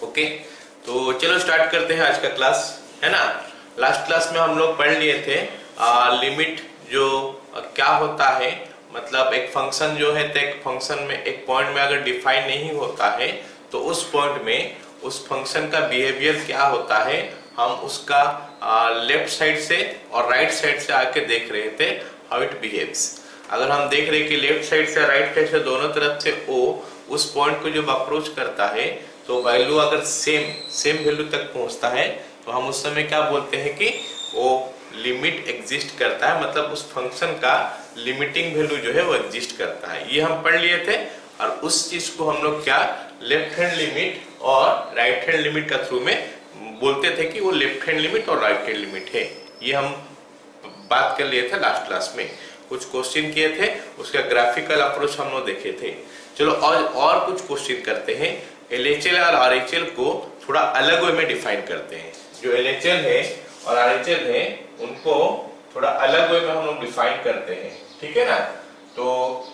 Okay, तो चलो start करते हैं आज का क्लास, है ना। लास्ट क्लास में हम लोग पढ़ लिए थे लिमिट जो क्या होता है। मतलब एक फंक्शन जो है तो एक फंक्शन में एक पॉइंट में अगर डिफाइन नहीं होता है तो उस पॉइंट में उस फंक्शन का बिहेवियर क्या होता है, हम उसका लेफ्ट साइड से और राइट साइड से आके देख रहे थे हाउ इट बिहेव्स। अगर हम देख रहे कि लेफ्ट साइड से राइट साइड से दोनों तरफ से ओ उस पॉइंट को जब अप्रोच करता है तो वैल्यू अगर सेम वैल्यू तक पहुंचता है तो हम उस समय क्या बोलते हैं कि वो लिमिट एग्जिस्ट करता है, मतलब उस फंक्शन का लिमिटिंग वैल्यू जो है वो एग्जिस्ट करता है। ये हम पढ़ लिए थे और उस चीज को हम लोग क्या लेफ्ट हैंड लिमिट और राइट हैंड लिमिट का थ्रू में बोलते थे कि वो लेफ्ट हैंड लिमिट और राइट हैंड लिमिट है। ये हम बात कर लिए थे लास्ट क्लास में, कुछ क्वेश्चन किए थे, उसका ग्राफिकल अप्रोच हम लोग देखे थे। चलो और कुछ क्वेश्चन करते हैं। LHL और RHL को थोड़ा अलग वे में डिफाइन करते हैं। जो LHL है और RHL है उनको थोड़ा अलग वे में हम लोग डिफाइन करते हैं, ठीक है ना। तो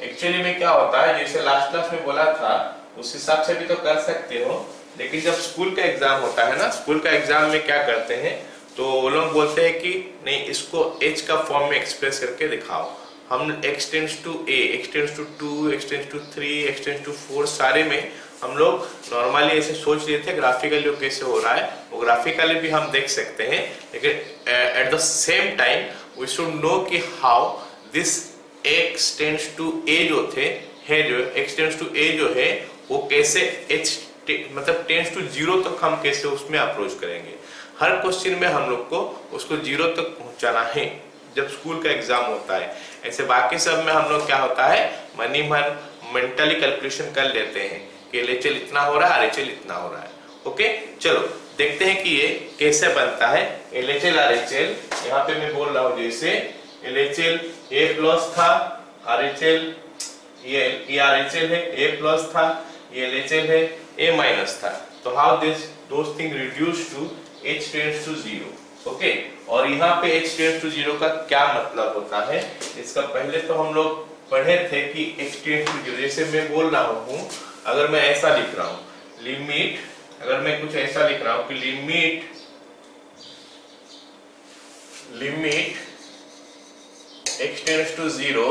एक्चुअली में क्या होता है, जैसे लास्ट क्लास में बोला था उस हिसाब से भी तो कर सकते हो, लेकिन जब स्कूल का एग्जाम होता है ना, स्कूल का एग्जाम में क्या करते हैं तो वो लोग बोलते हैं कि नहीं इसको h का फॉर्म में एक्सप्रेस करके दिखाओ। हम x tends to a, x tends to 2, x tends to 3, x tends to 4 सारे में हम लोग नॉर्मली ऐसे सोच लिए थे ग्राफिकल जो कैसे हो रहा है वो ग्राफिकली भी हम देख सकते हैं, लेकिन at the same time we should know कि how this x tends to a जो थे है जो x टेंड्स टू a जो है वो कैसे h मतलब टेंड्स टू 0 तक हम कैसे उसमें अप्रोच करेंगे। हर क्वेश्चन में हम लोग को उसको 0 तक पहुंचाना है जब स्कूल का एग्जाम होता है। ऐसे बाकी सब में हम लोग क्या होता है मनी मन मेंटली कैलकुलेशन कर लेते हैं कि LHL इतना हो रहा है, RHL इतना हो रहा है। ओके, चलो देखते हैं कि ये कैसे बनता है LHL RHL। यहाँ पे मैं बोल रहा हूँ जैसे LHL A प्लस था, RHL ये RHL है A प्लस था, ये LHL है A माइनस था। तो how this does thing reduce to h tends to 0। Okay, और यहाँ पे h टेंड्स टू 0 का क्या मतलब होता है, इसका पहले तो हम लोग पढ़े थे कि h टेंड्स टू 0। जैसे मैं बोल रहा हूँ, अगर मैं ऐसा लिख रहा हूँ लिमिट, अगर मैं कुछ ऐसा लिख रहा हूँ कि limit x tends to 0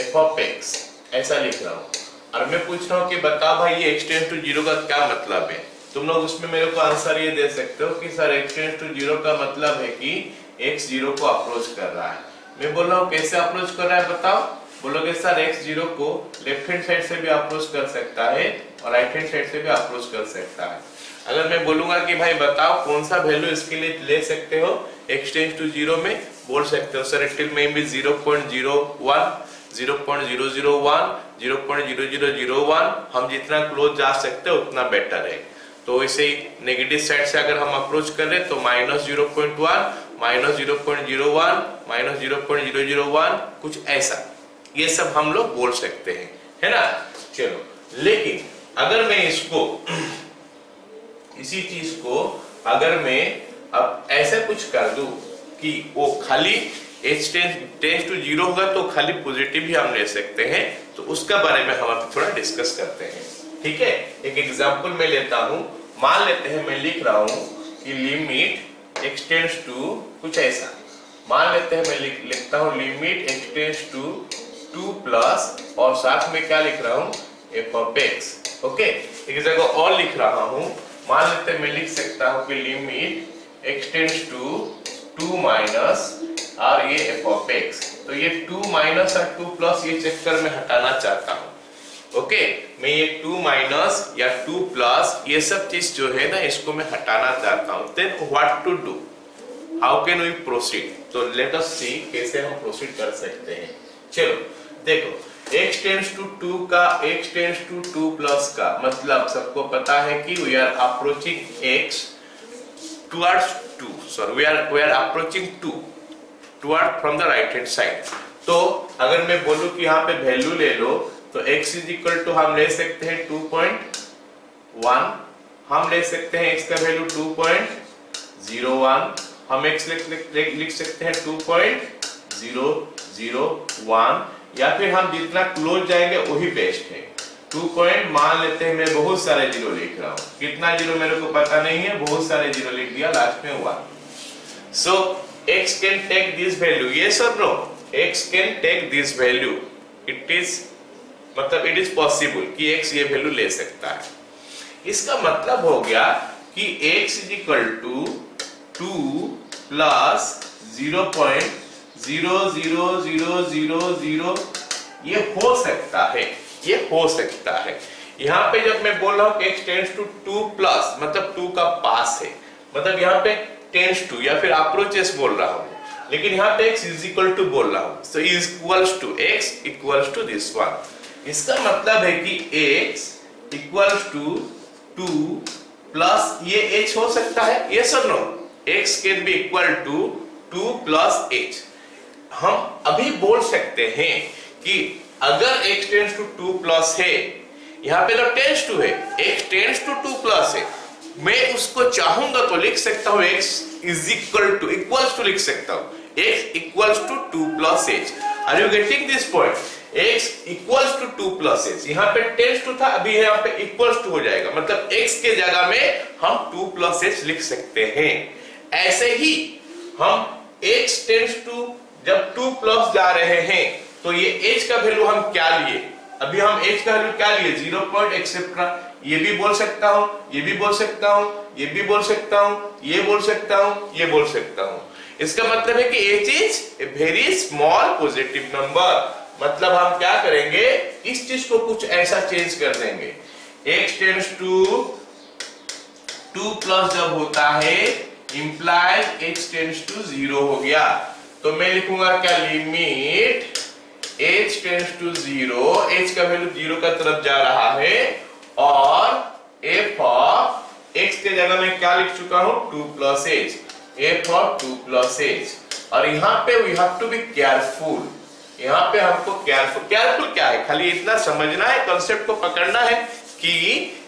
f of x, ऐसा लिख रहा हूँ और मैं पूछ रहा हूँ कि बता भाई ये x टेंड्स टू 0 का क्या मतलब है। तुम लोग उसमें मेरे को आंसर ये दे सकते हो कि सर x टेंड्स टू 0 का मतलब है कि x 0 को अप्रोच कर रहा है। मैं बोल रहा हूँ कैसे अप्रोच कर रहा है बताओ, बोलोगे सर x 0 को लेफ्ट हैंड साइड से भी अप्रोच कर सकता है और राइट हैंड साइड से भी अप्रोच कर सकता है। अगर मैं बोलूंगा कि भाई बताओ कौन सा वैल्यू इसके लिए ले सकते हो x टेंड्स टू 0 में, बोल सकते हो सर इट में भी 0.01, 0.001, 0.0001, हम जितना क्लोज जा सकते हैं उतना बेटर है। तो इसे नेगेटिव साइड से अगर हम अप्रोच कर रहे तो -0.1, -0.01, -0.001 कुछ ऐसा, ये सब हम लोग बोल सकते हैं, है ना। चलो, लेकिन अगर मैं इसको इसी चीज को अगर मैं अब ऐसा कुछ कर दूं कि वो खाली h टेंड्स टू 0 होगा तो खाली पॉजिटिव भी हम ले सकते हैं, तो उसका बारे में हम अभी थोड़ा डिस्कस करते हैं, ठीक है। एक एग्जांपल मैं लेता हूं, मान लेते हैं मैं लिख रहा हूं कि लिमिट x टेंड्स टू कुछ ऐसा, मान लेते हैं मैं लिखता हूं limit x tends to 2 plus और साथ में क्या लिख रहा हूं f ऑफ x। ओके, एक जगह और लिख रहा हूं, मान लेते हैं मैं लिख सकता हूं कि limit x tends to 2 minus और ये f ऑफ x। तो ये 2 माइनस और 2 प्लस ये चक्कर में हटाना चाहता हूं। ओके, मैं ये 2 माइनस या 2 प्लस ये सब चीज जो है ना इसको मैं हटाना चाहता हूं। Then what to do, how can we proceed, तो लेट अस सी कैसे हम प्रोसीड कर सकते हैं। चलो देखो, x टेंड्स टू 2 का x टेंड्स टू 2 प्लस का मतलब सबको पता है कि we are approaching x towards 2, sorry we are approaching 2 toward from the right hand side. तो अगर मैं बोलूं कि यहाँ पे वैल्यू ले लो तो x इज इक्वल टू हम ले सकते हैं 2.1, हम ले सकते हैं x का वैल्यू 2.01, हम x लिख सकते हैं 2.001, या फिर हम जितना क्लोज जाएंगे वही बेस्ट है। 2 पॉइंट मान लेते हैं, मैं बहुत सारे जीरो लिख रहा हूं, कितना जीरो मेरे को पता नहीं है, बहुत सारे जीरो लिख दिया, लास्ट में 1। सो x can take this value, yes or no? x can take this value, it is मतलब इट इज पॉसिबल कि x ये वैल्यू ले सकता है। इसका मतलब हो गया कि x is equal to 2 plus 0.00000, ये हो सकता है, ये हो सकता है। यहाँ पे जब मैं बोल रहा हूँ x टेंड्स टू 2 प्लस, मतलब 2 का पास है, मतलब यहाँ पे टेंड्स टू या फिर अप्रोचेस बोल रहा हूँ, लेकिन यहाँ पे x इज इक्वल टू बोल रहा हूँ, so equals to x equals to this one. इसका मतलब है कि x इक्वल्स टू 2 प्लस ये h हो सकता है, यस और no? x can be equal to 2 plus h। हम अभी बोल सकते हैं कि अगर x टेंड्स टू 2 प्लस है, यहाँ पे तो टेंड्स टू है, x टेंड्स टू 2 प्लस है, मैं उसको चाहूंगा तो लिख सकता हूँ x is equal to equals to लिख सकता हूँ x equals to 2 plus h। Are you getting this point? x equals to 2 plus h, यहाँ पे टेंड्स टू था, अभी यहाँ पे इक्वल्स टू हो जाएगा, मतलब x के जगह में हम 2 प्लस h लिख सकते हैं। ऐसे ही हम x टेंड्स टू जब 2 प्लस जा रहे हैं तो ये h का वैल्यू हम क्या लिए, अभी हम h का वैल्यू क्या लिए, 0. एक्सेट्रा, ये भी बोल सकता हूं, ये भी बोल सकता हूं, ये भी बोल सकता हूं, ये बोल सकता हूं, ये बोल सकता हूं। इसका मतलब है कि h is a very small positive number. मतलब हम क्या करेंगे, इस चीज को कुछ ऐसा चेंज कर देंगे, x टेंड्स टू 2 प्लस जब होता है इंप्लाइज x टेंड्स टू 0 हो गया, तो मैं लिखूंगा क्या, limit h tends to 0, h का वैल्यू 0 का तरफ जा रहा है, और f ऑफ x के जगह में क्या लिख चुका हूं, 2 plus h, f of 2 plus h। और यहाँ पे we have to be careful, यहाँ पे हमको केयरफुल क्या है, खाली इतना समझना है, कॉन्सेप्ट को पकड़ना है कि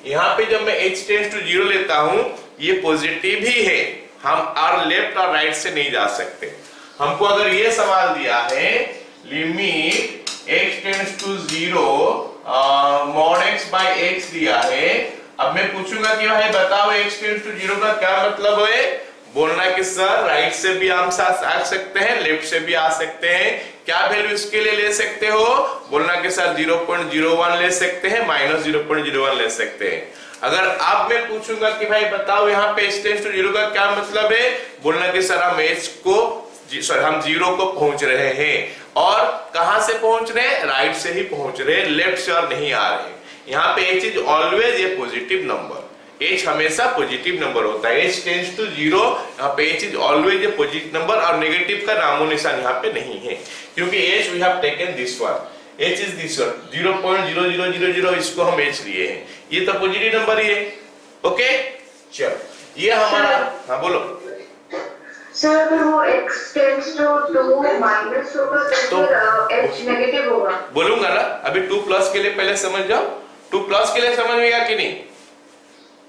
यहाँ पे जब मैं h टेंड्स टू 0 लेता हूँ, ये पॉजिटिव ही है, हम और लेफ्ट और राइट से नहीं जा सकते। हमको अगर ये सवाल दिया है, limit x tends to 0 mod x by x दिया है, अब मैं पूछूंगा कि भाई बताओ x टेंड्स टू 0 का क्या मतलब है, बोलना कि सर राइट से भी हम साथ आ सकते हैं, लेफ्ट से भी आ सकते हैं, क्या वैल्यू इसके लिए ले सकते हो, बोलना कि सर 0.01 ले सकते हैं, -0.01 ले सकते हैं। अगर अब मैं पूछूंगा कि भाई बताओ यहाँ पे h टेंड्स टू 0 का क्या मतलब है, बोलना कि सर हम h को हम 0 को पहुंच रहे हैं, और कहां से पहुंच रहे हैं, राइट से ही पहुंच रहे हैं, लेफ्ट से और नहीं आ रहे हैं। यहाँ पे h is always a positive number, h हमेशा पॉजिटिव नंबर होता है, h टेंड्स टू 0, यहाँ पे h is always a positive number, और नेगेटिव का नामो निशान यहाँ पे नहीं है, क्योंकि h we have taken this one, h is this one, 0.0000, इसको हम h लिए हैं, ये तो पॉजिटिव नंबर ही है। ओके, चलो ये हमारा, हाँ बोलो सर, अगर वो x टेंड्स टू 2 माइनस होगा तो फिर h नेगेटिव होगा। बोलूंगा ना, अभी 2 प्लस के लिए पहले समझ जाओ, 2 प्लस के लिए समझ में गया कि नहीं,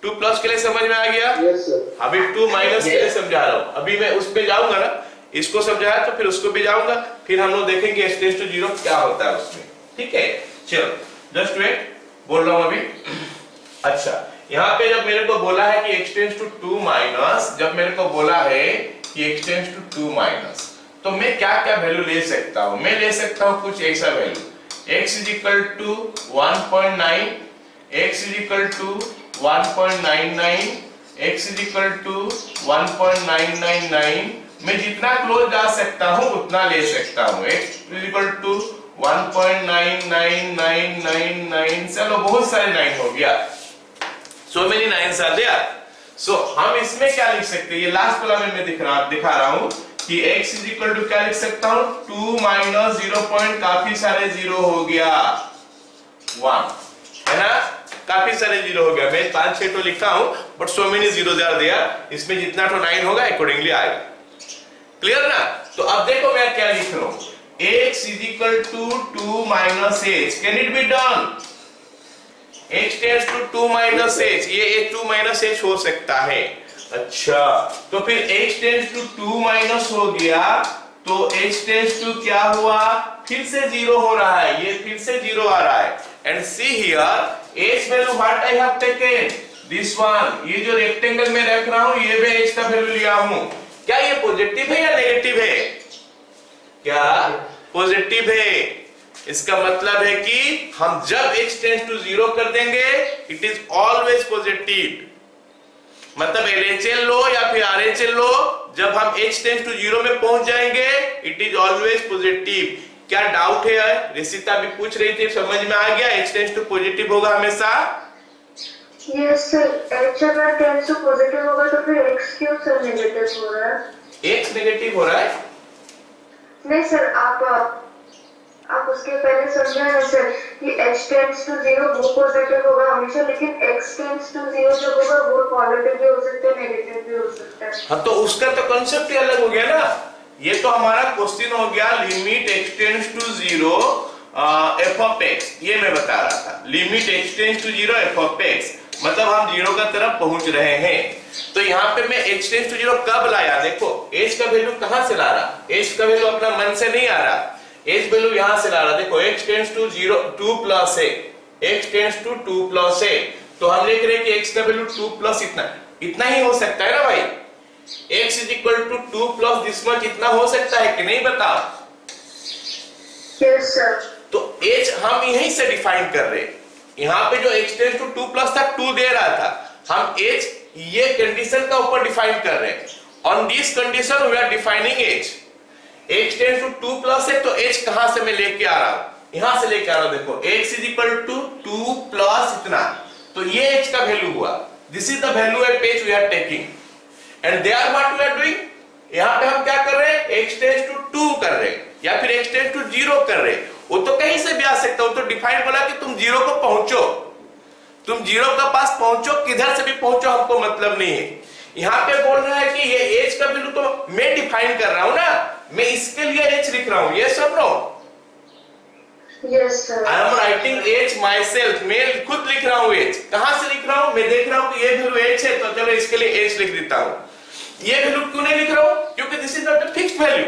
2 प्लस के लिए समझ में आ गया? Yes sir. अभी 2 माइनस के लिए समझा रहा हूं, अभी मैं उस पे जाऊंगा ना, इसको समझाया तो फिर उसको भी जाऊंगा, फिर हम लोग देखेंगे h टेंड्स टू 0 क्या होता है उसमें, ठीक है? चलो जस्ट वेट, बोल रहा हूं अभी। अच्छा, यहाँ पे जब मेरे को बोला है कि x टेंड्स टू 2 माइनस, जब मेरे को बोला है कि x टेंड्स टू 2 माइनस, तो मैं क्या क्या वैल्यू ले सकता हूं, मैं ले सकता हूं कुछ ऐसा value, x is equal to 1.9, x is equal to 1.99, x is equal to 1.999, मैं जितना क्लोज जा सकता हूं उतना ले सकता हूं, x इज इक्वल टू 1.99999, चलो बहुत सारे 9 हो गया, so many 9s are there। So हम इसमें क्या लिख सकते हैं, ये लास्ट कॉलम में मैं दिखा रहा हूं कि x इज इक्वल टू क्या लिख सकता हूं, 2 माइनस 0 पॉइंट काफी सारे 0 हो गया 1, है ना, काफी सारे 0 हो गया, मैं 5-6 तो लिखा हूं, but so many zeros are there, इसमें जितना तो 9 होगा अकॉर्डिंगली आएगा, क्लियर ना? तो अब देखो मैं क्या लिख रहा हूं, x is equal to 2 minus h, can it be done? x tends to 2 minus h, ये 2 माइनस h हो सकता है। अच्छा, तो फिर x टेंड्स टू 2 माइनस हो गया, तो h टेंड्स टू क्या हुआ, फिर से 0 हो रहा है, ये फिर से 0 आ रहा है, and see here H value what I have taken this one, ये जो रेक्टेंगल में रख रहा हूं ये भी एच का वैल्यू लिया हूं। क्या ये पॉजिटिव है या नेगेटिव है? क्या पॉजिटिव है। इसका मतलब है कि हम जब h टेंड्स टू 0 कर देंगे इट इज ऑलवेज पॉजिटिव। मतलब LHL लो या फिर RHL लो, जब हम h टेंड्स टू 0 में पहुंच जाएंगे इट इज ऑलवेज पॉजिटिव। क्या डाउट है? रिसिता भी पूछ रही थी, समझ में आ गया h टेंड्स टू पॉजिटिव होगा हमेशा? यस सर, h अगर टेंड्स टू पॉजिटिव होगा तो फिर x क्यों सर नेगेटिव हो रहा है? x नेगेटिव हो रहा है? नहीं सर, आप उसके पहले समझा ना सर कि h टेंड्स टू 0 वो पॉजिटिव होगा हमेशा, लेकिन x टेंड्स टू 0 जो होगा वो पॉजिटिव भी हो सकता है नेगेटिव भी हो सकता है। हाँ, तो उसका तो कांसेप्ट ही अलग हो गया ना। ये तो हमारा क्वेश्चन हो गया limit x tends to 0 f of x, ये मैं बता रहा था। Limit x tends to 0 f of x, मतलब हम 0 का तरफ पहुंच रहे हैं। तो यहाँ पे मैं h टेंड्स टू 0 कब लाया? देखो h का वैल्यू कहां से ला रहा? h का वैल्यू अपना मन से नहीं आ रहा, h वैल्यू यहां से ला रहा। देखो x tends to 0 2 plus a, x tends to 2 plus a, तो हम लिख रहे हैं कि x का वैल्यू 2 प्लस इतना ही हो सकता है ना भाई। x is equal to 2 plus this much, इतना हो सकता है कि नहीं बताओ? Yes sir. तो h हम यहीं से डिफाइन कर रहे हैं। यहाँ पे जो x टेंड्स टू 2 प्लस था 2 दे रहा था, हम h ये कंडीशन का ऊपर डिफाइन कर रहे हैं। On this condition we are defining h। x tends to 2 plus है तो h कहां से मैं लेके आ रहा हूं? यहां से लेके आ रहा हूं। देखो x is equal to 2 plus इतना, तो ये h का वैल्यू हुआ। This is the value at h we are taking and there what we are doing. यहां पे हम क्या कर रहे हैं? x टेंड्स टू 2 कर रहे हैं या फिर x टेंड्स टू 0 कर रहे हैं। वो तो कहीं से भी आ सकता है, वो तो डिफाइन बोला कि तुम 0 को पहुंचो, तुम 0 के पास पहुंचो, किधर से भी पहुंचो हमको मतलब नहीं है। यहाँ पे बोल रहा है कि ये h का वैल्यू तो मैं डिफाइन कर रहा हूं ना, मैं इसके लिए h लिख रहा हूं। यस और no? Yes sir. I am writing h myself, मैं खुद लिख रहा हूं h। कहां से लिख रहा हूं? मैं देख रहा हूं कि ये वैल्यू h है, तो चलो इसके लिए h लिख देता हूं। ये वैल्यू क्यों नहीं लिख रहा हूं? क्योंकि this is not a fixed value.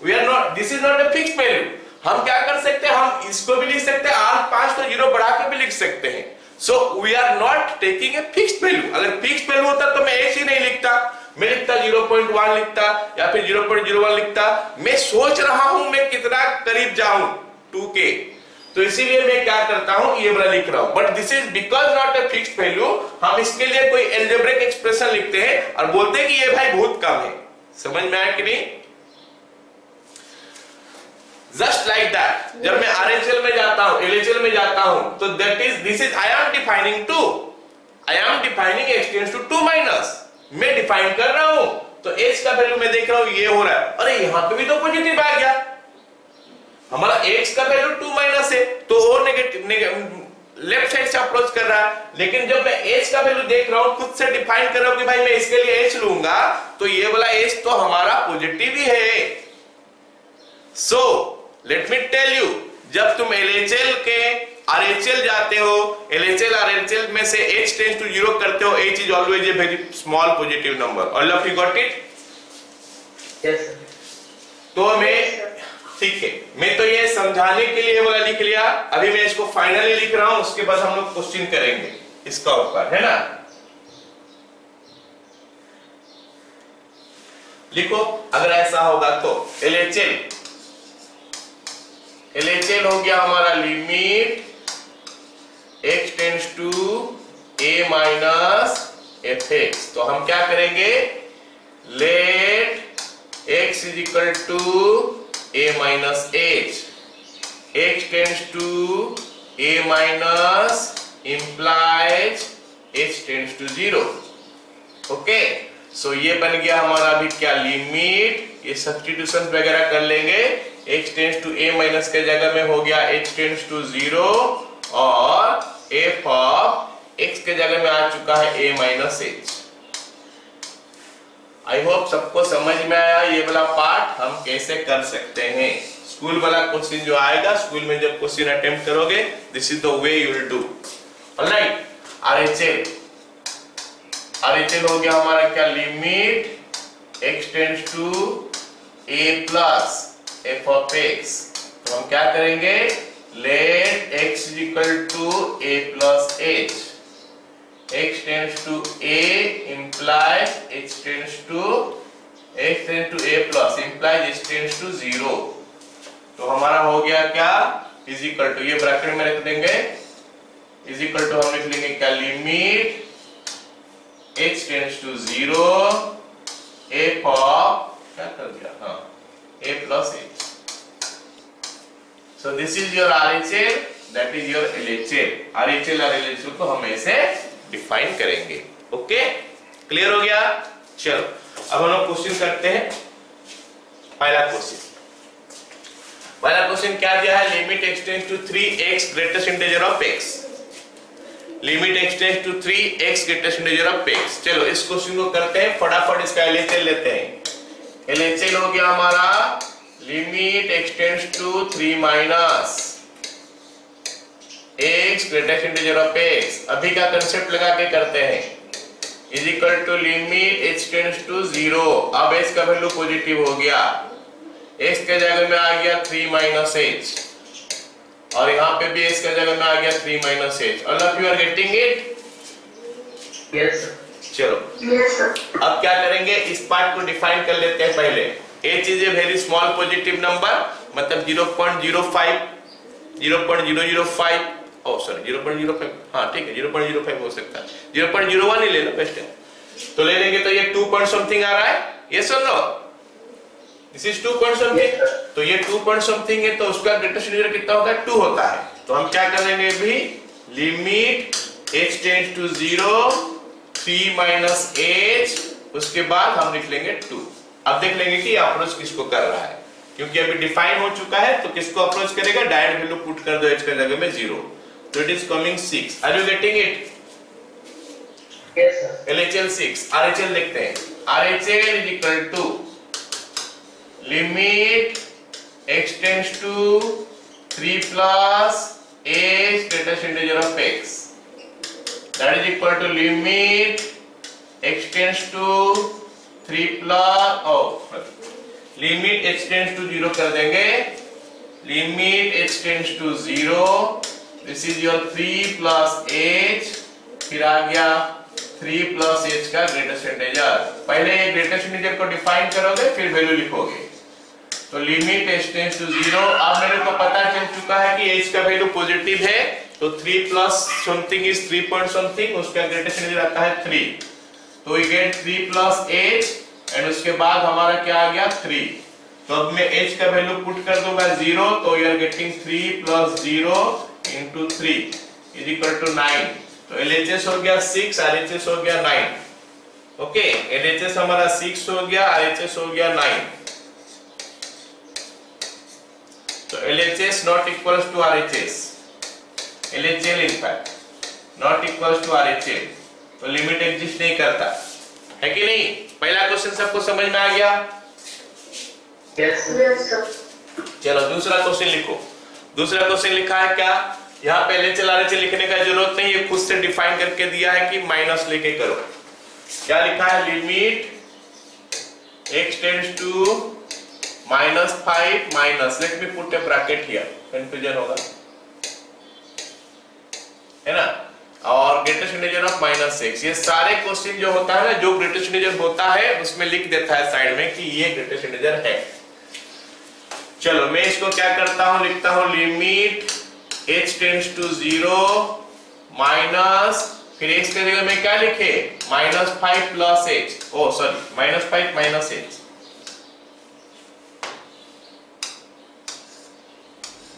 We are not, this is not a fixed value. हम क्या कर सकते हैं? हम इसको भी लिख सकते हैं, 5 को 0 बढ़ा के भी लिख सकते हैं। So we are not taking a fixed value. अगर फिक्स्ड वैल्यू होता तो मैं h ही नहीं लिखता, मैं लिखता 0.1 लिखता या फिर 0.01 लिखता। मैं सोच रहा हूं मैं कितना करीब जाऊं 2 के, तो इसीलिए मैं क्या करता हूं, ये वाला लिख रहा हूं। But this is because not a fixed value, हम इसके लिए कोई एल्जेब्रिक एक्सप्रेशन लिखते हैं और बोलते हैं कि ये भाई बहुत कम है। समझ में आया कि नहीं? जस्ट लाइक दैट, जब मैं RHL में जाता हूं, LHL में जाता हूं, तो that is this is I am defining 2, I am defining x tends to 2 minus, मैं डिफाइन कर रहा हूं। तो h का वैल्यू मैं देख रहा हूं ये हो रहा है। अरे यहां पे भी तो पॉजिटिव आ गया, हमारा x का वैल्यू 2 माइनस है तो वो नेगेटिव लेफ्ट साइड से अप्रोच कर रहा है। लेकिन जब मैं h का वैल्यू देख रहा हूं, खुद से डिफाइन कर रहा हूं कि भाई मैं इसके लिए h लूंगा, तो ये वाला h तो हमारा पॉजिटिव ही है। So let me tell you, जब तुम LHL के RHL जाते हो, LHL RHL में से h टेंड्स टू 0 करते हो, h is always a very small positive number. All of you got it? Yes sir. तो मैं ठीक है, मैं तो ये समझाने के लिए वाला लिख लिया। अभी मैं इसको फाइनली लिख रहा हूं, उसके बाद हम लोग क्वेश्चन करेंगे इसका ऊपर, है ना? लिखो अगर ऐसा होगा तो LHL हो गया हमारा limit x tends to a minus fx। तो हम क्या करेंगे? Let x is equal to a minus h, x tends to a minus implies h tends to 0। Okay, so ये बन गया हमारा अभी क्या? लिमिट, ये सब्स्टिट्यूशन वगैरह कर लेंगे। x tends to a minus के जगह में हो गया h टेंड्स टू 0 और f ऑफ x के जगह में आ चुका है a minus h। I hope सबको समझ में आया ये वाला पार्ट हम कैसे कर सकते हैं। स्कूल वाला क्वेश्चन जो आएगा, स्कूल में जब क्वेश्चन अटेम्प्ट करोगे, this is the way you will do. Alright, RHL हो गया हमारा क्या? Limit x tends to a plus f of x। तो हम क्या करेंगे? let x is equal to a plus h, x tends to a implies h tends to a plus implies h tends to 0। तो हमारा हो गया क्या, is equal to, ये ब्रैकेट में रख देंगे, इज इक्वल टू हम लिख लेंगे क्या, limit h tends to 0 f of, क्या कर दिया, हाँ, a plus h। So this is your RHL, that is your LHL। RHL और LHL को हम ऐसे डिफाइन करेंगे। ओके, क्लियर हो गया? चलो अब हम लोग क्वेश्चन करते हैं। पहला क्वेश्चन क्या दिया है, limit x tends to 3x greatest integer of x, limit x tends to 3x greatest integer of x। चलो इस क्वेश्चन को करते हैं फटाफट, इसका LHL लेते हैं। LHL हो गया हमारा limit x tends to 3 minus x greatest integer of x। अभी का कंसेप्ट लगा के करते हैं, is equal to limit h tends to 0। अब x का वैल्यू पॉजिटिव हो गया, x के जगह में आ गया 3 माइनस h, और यहाँ पे भी x के जगह में आ गया 3 minus h। All of you are getting it? Yes. चलो Yes, sir. अब क्या करेंगे, इस पार्ट को डिफाइन कर लेते हैं पहले। h is a very small positive number, मतलब 0.05, 0.005, ओ सॉरी 0.05, हाँ ठीक है 0.05 हो सकता है, 0.01 ही ले लो बेस्ट है। तो ले लेंगे तो ये 2 पॉइंट समथिंग आ रहा है, यस और no? This is 2 point something. तो ये 2 पॉइंट समथिंग है, तो उसका ग्रेटेस्ट इंटीजर कितना होता है, 2 होता है। तो हम क्या करेंगे अभी, limit h tends to 0 3 minus h, उसके बाद हम लिख लेंगे 2। अब देख लेंगे कि अप्रोच किसको कर रहा है, क्योंकि अभी डिफाइन हो चुका है, तो किसको अप्रोच करेगा, डायरेक्ट वैल्यू पुट कर दो h के जगह में 0, तो it is coming 6। Are you getting it? Yes sir. LHL 6। RHL देखते हैं। RHL is equal to limit x tends to 3 plus h greatest integer of x, that is equal to limit x tends to 3 plus limit h tends to 0 कर देंगे, limit h tends to 0, this is your 3 plus h, फिर आ गया 3 plus h का greatest integer. पहले ये greatest integer को define करोगे, फिर वैल्यू लिखोगे। तो लिमिट h tends to 0, अब मेरे को पता चल चुका है कि h का वैल्यू पॉजिटिव है, तो 3 plus something is 3 point something, उसका ग्रेटेस्ट इंटीजर आता है 3, तो we get 3 plus h, and उसके बाद हमारा क्या आ गया 3। तो अब मैं h का वैल्यू पुट कर दूंगा 0, तो you are getting 3 plus 0 into 3 is equal to 9। तो LHS हो गया 6, RHS हो गया 9। ओके, LHS हमारा 6 हो गया, RHS हो गया 9। तो LHS not equals to RHS, LHL in fact not equals to RHL, तो लिमिट एग्जिस्ट नहीं करता है कि नहीं? पहला क्वेश्चन सबको समझ में आ गया? यस। Yes, sir. चलो दूसरा क्वेश्चन लिखो। दूसरा क्वेश्चन लिखा है क्या, यहाँ पे LHL RHL लिखने का जरूरत नहीं है, खुद से डिफाइन करके दिया है कि माइनस लेके करो। क्या लिखा है, limit x tends to -5 minus, let me put a bracket here, confusion होगा है ना, और ग्रेटेस्ट इंटीजर ऑफ -6। ये सारे क्वेश्चन जो होता है ना, जो ग्रेटेस्ट इंटीजर होता है उसमें लिख देता है साइड में कि ये ग्रेटेस्ट इंटीजर है। चलो मैं इसको क्या करता हूं, लिखता हूं limit h tends to 0 minus, फिर x के जगह में क्या लिखे, -5 plus h, oh sorry -5 minus h,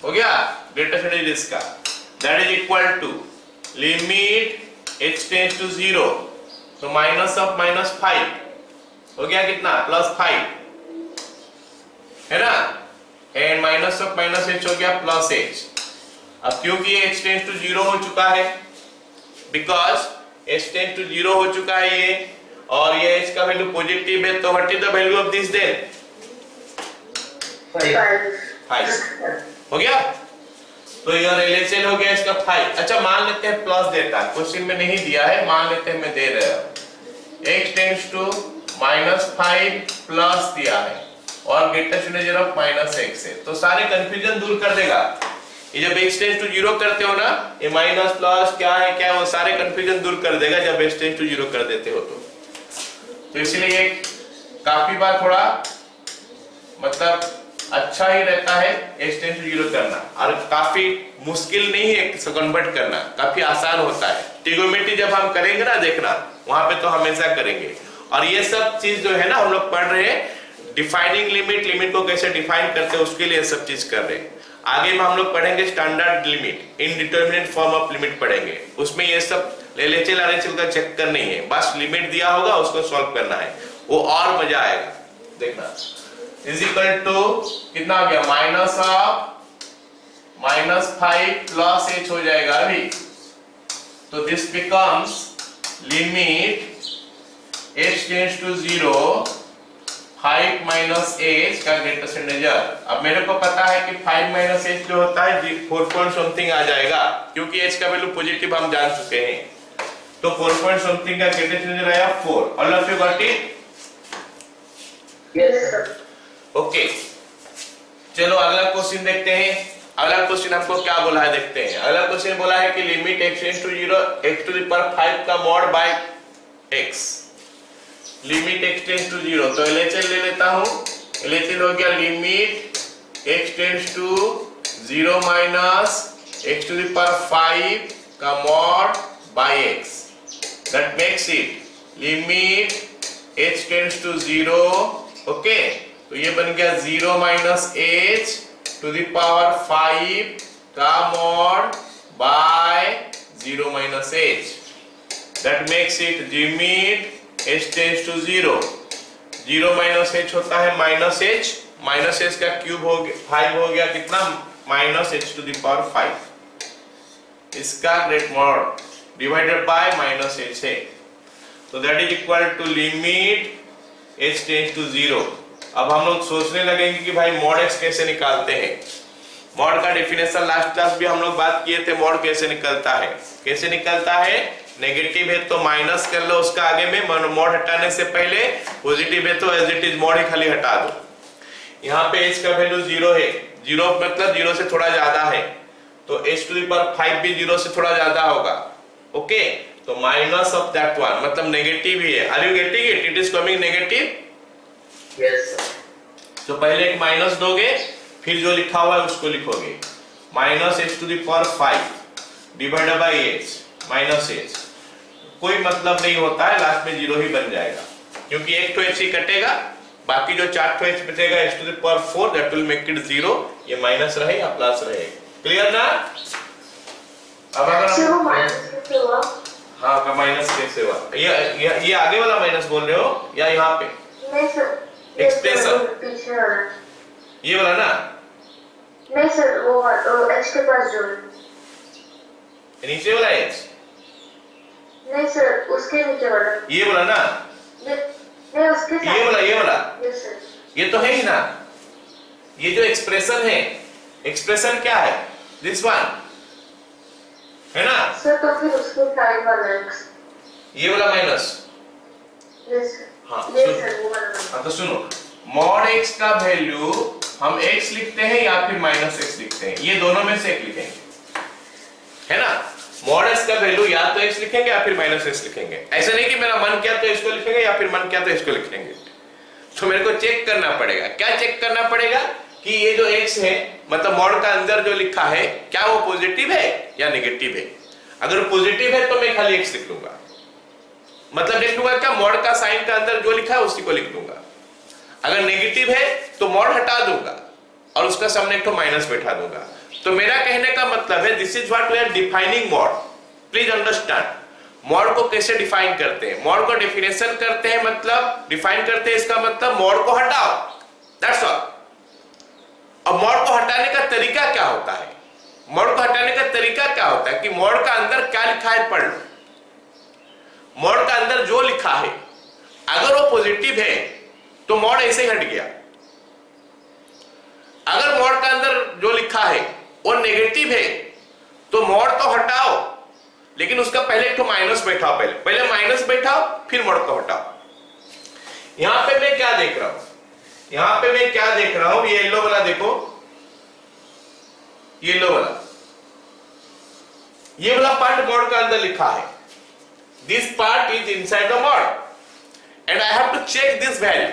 हो गया ग्रेटेस्ट इंटीजर इसका, that is equal to limit h tends to 0, तो माइनस ऑफ -5 हो गया कितना, +5 है ना, एंड माइनस ऑफ -h हो गया +h। अब क्योंकि h टेंड्स टू 0 हो चुका है, बिकॉज h टेंड्स टू 0 हो चुका है ये, और ये h का वैल्यू पॉजिटिव है, तो what is the value of this then, 5 हो गया। तो यार LHL हो गया इसका 5। अच्छा मान लेते हैं प्लस देता है, क्वेश्चन में नहीं दिया है, मान लेते हैं मैं दे रहा हूं, x टेंड्स टू -5 प्लस दिया है, और ग्रेटेस्ट इंटीजर ऑफ -x है, तो सारे कंफ्यूजन दूर कर देगा। ये जब x टेंस टू 0 करते हो ना, ये माइनस प्लस क्या है वो सारे कंफ्यूजन दूर कर देगा जब x टेंस टू 0 कर देते हो तो इसलिए ये काफी बार थोड़ा मतलब अच्छा ही रहता है x टेंस टू 0 करना, और काफी मुश्किल नहीं है कन्वर्ट करना, काफी आसान होता है। ट्रिगोनोमेट्री जब हम करेंगे ना, देखना वहां पे तो हमेशा करेंगे। और ये सब चीज जो है ना हम लोग पढ़ रहे हैं, डिफाइनिंग लिमिट, लिमिट को कैसे डिफाइन करते हैं उसके लिए सब चीज कर रहे हैं। आगे में हम लोग पढ़ेंगे standard limit, indeterminate form of limit पढ़ेंगे, उसमें ये सब LHL RHL का चक्कर नहीं है, बस लिमिट दिया होगा उसको सॉल्व करना है, वो और मजा आएगा। देखना इज इक्वल टू कितना हो गया, -5 प्लस h हो जाएगा अभी, तो this becomes limit h tends to 0 5 minus h का ग्रेट परसेंटेजर। अब मेरे को पता है कि 5 माइनस h जो होता है 4 पॉइंट समथिंग आ जाएगा, क्योंकि h का वैल्यू पॉजिटिव हम जान चुके हैं, तो 4 पॉइंट समथिंग का ग्रेट परसेंटेजर आया 4। All of you got it? Yes, sir. Okay, चलो अगला क्वेश्चन देखते हैं। अगला क्वेश्चन हमको क्या बोला है देखते हैं। अगला क्वेश्चन बोला है कि limit x tends to 0 x to the power 5 का mod by x, limit x tends to 0, तो LHL ले लेता हूं। LHL हो गया limit x tends to 0 minus x to the power 5 का mod by x, that makes it limit h tends to 0, okay, तो ये बन गया 0 minus h to the power 5 का mod by 0 minus h, that makes it limit h tends to 0, 0 minus h होता है minus h का cube हो गया 5 हो गया कितना, minus h to the power 5, इसका great mod divided by minus h है, तो that is equal to limit h tends to 0। अब हम लोग सोचने लगेंगे कि भाई मॉड x कैसे निकालते हैं। मॉड का डेफिनेशन लास्ट क्लास भी हम लोग बात किए थे, मॉड कैसे निकलता है, कैसे निकलता है, नेगेटिव है तो माइनस कर लो उसका आगे में, मॉड हटाने से पहले पॉजिटिव है तो एज इट इज मॉड ही खाली हटा दो। यहाँ पे h का वैल्यू 0 है, 0 मतलब 0 से थोड़ा ज्यादा है, तो h टू द पावर 5 भी 0 से थोड़ा ज्यादा होगा, ओके, तो माइनस ऑफ दैट वन मतलब नेगेटिव ही है। Are you getting it? It is coming negative. Yes, sir. तो पहले एक माइनस दोगे, फिर जो लिखा हुआ है उसको लिखोगे, minus h to the power 5 divided by h minus h, कोई मतलब नहीं होता है, लास्ट में 0 ही बन जाएगा, क्योंकि एक तो h ही कटेगा, बाकी जो 4 तो h बचेगा h to the power 4, that will make it 0, ये माइनस रहे या प्लस रहे, क्लियर ना? अब अगर वो माइनस कैसे हुआ? हाँ का माइनस कैसे हुआ, ये आगे वाला माइनस बोल रहे हो या यहाँ पे नहीं सर, एक्सप्रेशन पीछे वाला, ये वाला ना, नहीं सर वो h के पास जो है, नीचे वाला h, नहीं सर उसके नीचे वाला, ये वाला ना, ये नहीं उसके साथ, ये वाला यस सर, ये तो है ही ना, ये जो एक्सप्रेशन है, एक्सप्रेशन क्या है, दिस वन है ना, सर तो फिर उसके साइड वाला x, ये वाला माइनस, यस सर, हाँ यस सर वो वाला, हाँ तो सुनो, मॉड x का वैल्यू हम x लिखते हैं या फिर माइनस x लिखते हैं, ये दोनों में से एक लिखेंगे, है ना, मॉड x का वैल्यू या तो x लिखेंगे या फिर माइनस x लिखेंगे, ऐसा नहीं कि मेरा मन किया तो इसको लिखेंगे या फिर मन किया तो इसको लिखेंगे, तो मेरे को चेक करना पड़ेगा, क्या चेक करना पड़ेगा कि ये जो x है मतलब मॉड का अंदर जो लिखा है क्या वो पॉजिटिव है या नेगेटिव है। अगर पॉजिटिव है तो मैं खाली x लिख लूंगा, मतलब लिख लूंगा क्या, मॉड का साइन का अंदर जो लिखा है उसी को लिख लूंगा। अगर नेगेटिव है तो मॉड हटा दूंगा और उसका सामने एक तो माइनस बैठा दूंगा। तो मेरा कहने का मतलब है this is what we are defining mod, please understand. Mod को कैसे डिफाइन करते हैं, मॉड को डेफिनेशन करते हैं मतलब डिफाइन करते हैं, इसका मतलब मॉड को हटाओ, दैट्स ऑल। अब मॉड को हटाने का तरीका क्या होता है, मॉड को हटाने का तरीका क्या होता है कि मॉड का अंदर क्या लिखा है पढ़ लो, मॉड का अंदर जो लिखा है अगर वो पॉजिटिव है तो मॉड ऐसे ही हट गया, अगर मॉड का अंदर जो लिखा है वो नेगेटिव है तो मॉड तो हटाओ, लेकिन उसका पहले एक तो माइनस बैठाओ, पहले माइनस बैठाओ फिर मॉड को हटाओ। यहां पे मैं क्या देख रहा हूं, यहां पे मैं क्या देख रहा हूं, ये येलो वाला देखो, येलो वाला ये वाला पार्ट मॉड का अंदर लिखा है, this part is inside the mod and I have to check this value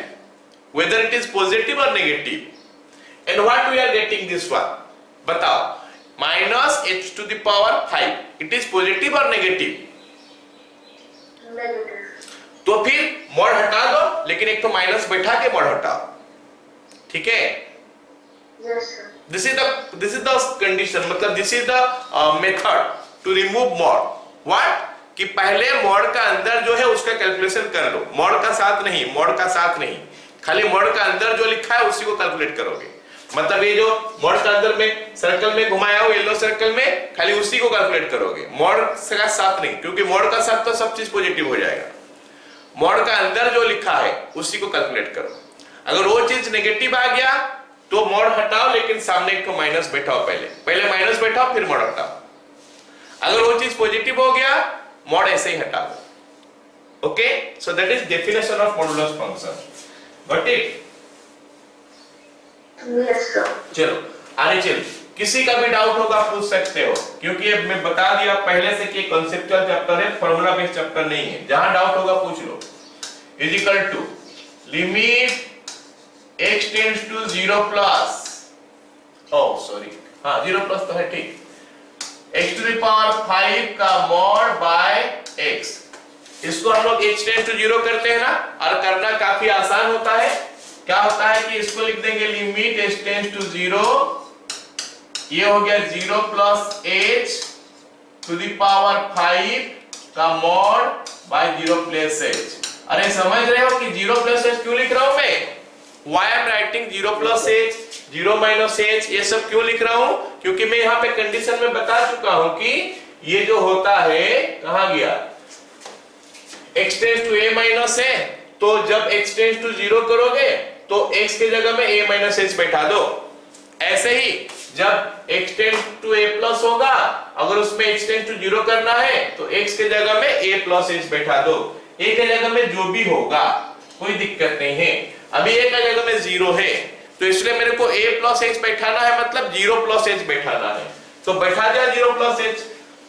whether it is positive और negative and what we are getting this one, बताओ minus h to the power 5 it is positive और negative, negative. तो फिर mod हटा दो, लेकिन एक तो माइनस बैठा के मॉड हटाओ, ठीक है। Yes sir. This is the condition, मतलब this is the method to remove mod. What कि पहले मॉड का अंदर जो है उसका कैलकुलेशन कर लो, मॉड का साथ नहीं, खाली मॉड का अंदर जो लिखा है उसी को कैलकुलेट करोगे। मतलब ये जो मॉड का अंदर में सर्कल में घुमाया हो येलो सर्कल में, खाली उसी को कैलकुलेट करोगे, मॉड का साथ नहीं, क्योंकि मॉड का साथ तो सब चीज पॉजिटिव हो जाएगा। मॉड का अंदर जो लिखा है उसी को कैलकुलेट करो। अगर वो चीज नेगेटिव आ गया तो मॉड हटाओ, लेकिन सामने एक माइनस बैठाओ, पहले माइनस बैठाओ फिर मॉड हटाओ। अगर वो चीज पॉजिटिव हो गया मॉड ऐसे ही हटाओ। Okay, so that is definition of modulus function. Got it? Yes sir. चलो आगे चलो, किसी का भी डाउट होगा पूछ सकते हो, क्योंकि अब मैं बता दिया पहले से कि कॉन्सेप्चुअल चैप्टर है, फार्मूला बेस्ड चैप्टर नहीं है। जहां डाउट होगा पूछ लो। Is equal to limit x tends to 0 plus, oh sorry, हाँ 0 प्लस तो है, ठीक, x टू द पावर 5 का मॉड बाय x। इसको हम लोग x टेंड्स टू 0 करते हैं ना, और करना काफी आसान होता है। क्या होता है कि इसको लिख देंगे लिमिट h टेंड्स टू 0, ये हो गया 0 plus h to the power 5 का मॉड बाय 0 प्लस h। अरे समझ रहे हो कि 0 प्लस h क्यों लिख रहा हूं मैं? Why I am writing 0 plus h, 0 minus h, ये सब क्यों लिख रहा हूं? क्योंकि मैं यहाँ पे कंडीशन में बता चुका हूं कि ये जो होता है, कहां गया, x tends to a minus है, तो जब x टेंड्स टू 0 करोगे तो x के जगह में a माइनस h बैठा दो। ऐसे ही जब x tends to a plus होगा, अगर उसमें x टेंड्स टू 0 करना है तो x के जगह में a प्लस h बैठा दो। a के जगह में जो भी होगा कोई दिक्कत नहीं है। अभी a का जगह में 0 है, तो इसलिए मेरे को a प्लस h बैठाना है, मतलब 0 प्लस h बैठाना है, तो बैठा दिया 0 प्लस h।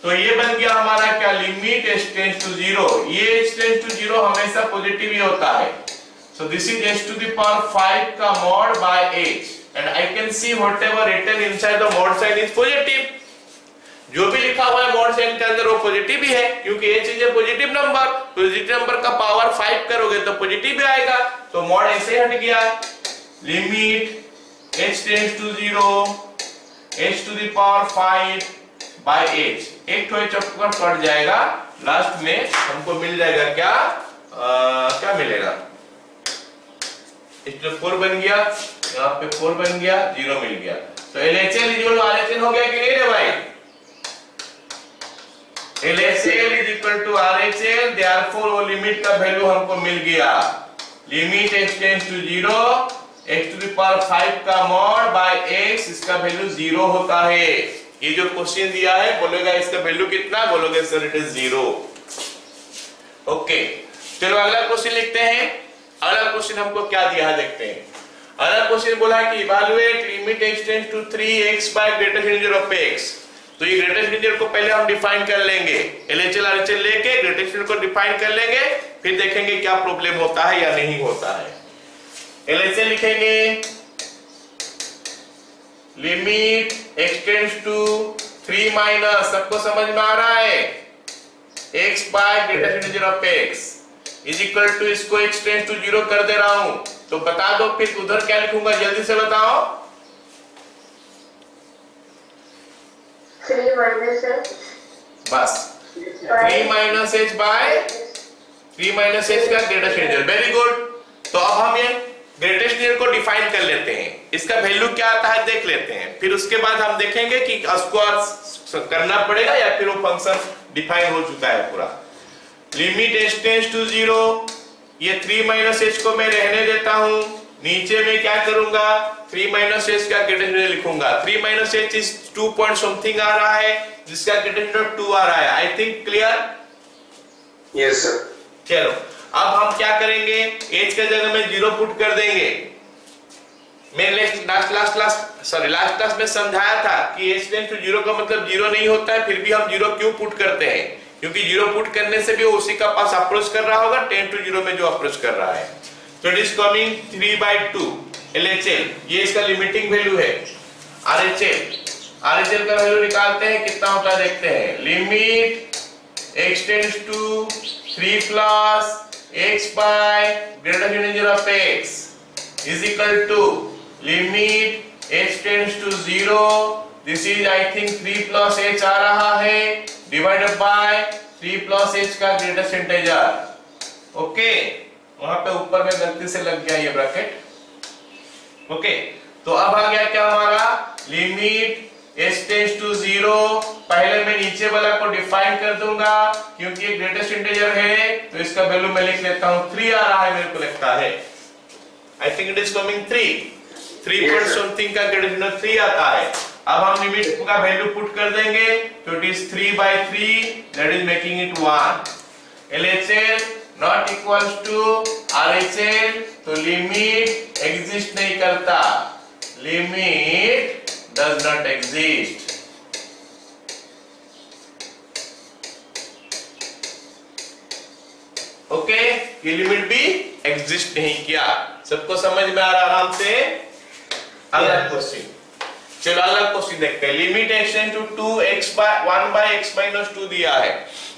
तो ये बन गया हमारा क्या, लिमिट h टेंड्स टू 0, ये h टेंड्स टू 0 हमेशा पॉजिटिव ही होता है। So this is h to the power 5 का mod by h and I can see whatever written inside the mod sign is positive. जो भी लिखा हुआ है मॉड साइन के अंदर वो पॉजिटिव ही है, क्योंकि h is a positive number, positive number का पावर 5 करोगे तो पॉजिटिव ही आएगा, तो मॉड ऐसे हट गया। Limit h tends to 0, h to the power 5 by h, एक तो चक्कर कट जाएगा, लास्ट में हमको मिल जाएगा क्या, क्या मिलेगा, इसमें 4 बन गया, यहाँ पे 4 बन गया, 0 मिल गया। तो LHL इक्वल टू RHL हो गया कि नहीं रे भाई? LHL is equal to RHL, therefore वो लिमिट का वैल्यू हमको मिल गया। Limit x tends to 0, x to the power 5 का मॉड बाय x, इसका वैल्यू 0 होता है। ये जो क्वेश्चन दिया है, बोलेगा इसका वैल्यू कितना, बोलोगे सर इट इज 0। ओके, चलो अगला क्वेश्चन लिखते हैं। अगला क्वेश्चन हमको क्या दिया है देखते हैं। अगला क्वेश्चन बोला है कि evaluate limit x tends to 3x by greater integer of x। तो ये ग्रेटेस्ट इंटीजर को पहले हम डिफाइन कर लेंगे, LHL RHL लेके ग्रेटेस्ट इंटीजर को डिफाइन कर लेंगे, फिर देखेंगे क्या प्रॉब्लम होता है या नहीं होता है। LHL लिखेंगे limit x tends to 3 minus, सबको समझ में आ रहा है, x by greatest integer of x is equal to, इसको x टेंड्स टू 0 कर दे रहा हूं, तो बता दो फिर उधर क्या लिखूंगा, जल्दी से बताओ। 3 माइनस h, बस 3 माइनस h बाय 3 माइनस h का ग्रेटेस्ट इंटीजर। Very good. तो अब हम ये ग्रेटेस्ट इंटीजर को डिफाइन कर लेते हैं, इसका वैल्यू क्या आता है देख लेते हैं, फिर उसके बाद हम देखेंगे कि स्क्वायर करना पड़ेगा या फिर वो फंक्शन डिफाइन हो चुका है पूरा। लिमिट h टेंड्स टू 0, ये 3 माइनस h को मैं रहने देता हूं, नीचे में क्या करूंगा, 3 माइनस h का ग्रेटेस्ट इंटीजर लिखूंगा। 3 minus h is 2 point something आ रहा है, जिसका ग्रेटेस्ट इंटीजर 2 आ रहा है। I think clear? Yes sir. चलो अब हम क्या करेंगे, h के जगह में 0 पुट कर देंगे, मैंने लास्ट क्लास में समझाया था कि h टेंड्स टू 0 का मतलब 0 नहीं होता है, फिर भी हम 0 क्यों पुट करते हैं, क्योंकि 0 पुट करने से भी उसी का पास अप्रोच कर रहा होगा 10 to 0 में जो अप्रोच कर रहा है। तो इट इज कमिंग 3/2 LHL, ये इसका लिमिटिंग वैल्यू है। RHL का वैल्यू निकालते हैं, कितना होता है देखते हैं। Limit x tends to 3 plus x by greater than of x is equal to limit h tends to 0, this is I think 3 plus h आ रहा है, divided by 3 plus h का ग्रेटेस्ट इंटीजर। ओके, वहां पे ऊपर में गलती से लग गया ये ब्रैकेट। ओके, तो अब आ गया क्या हमारा लिमिट h टेंड्स टू 0। पहले मैं नीचे वाला को डिफाइन कर दूंगा, क्योंकि ये ग्रेटेस्ट इंटीजर है तो इसका वैल्यू मैं लिख लेता हूं 3 आ रहा है, मेरे को लगता है। I think it is coming 3 point something का ग्रेडेशन 3 आता है। अब हम लिमिट का वैल्यू पुट कर देंगे, तो it is 3/3, that is making it 1। LHL not equals to RHL, तो लिमिट एग्जिस्ट नहीं करता, limit does not exist. Okay, ये लिमिट भी एग्जिस्ट नहीं किया। सबको समझ में आ रहा आराम से? अगला क्वेश्चन, चलो अगला क्वेश्चन देखते हैं। Limit x tends to 1/x-2 दिया है,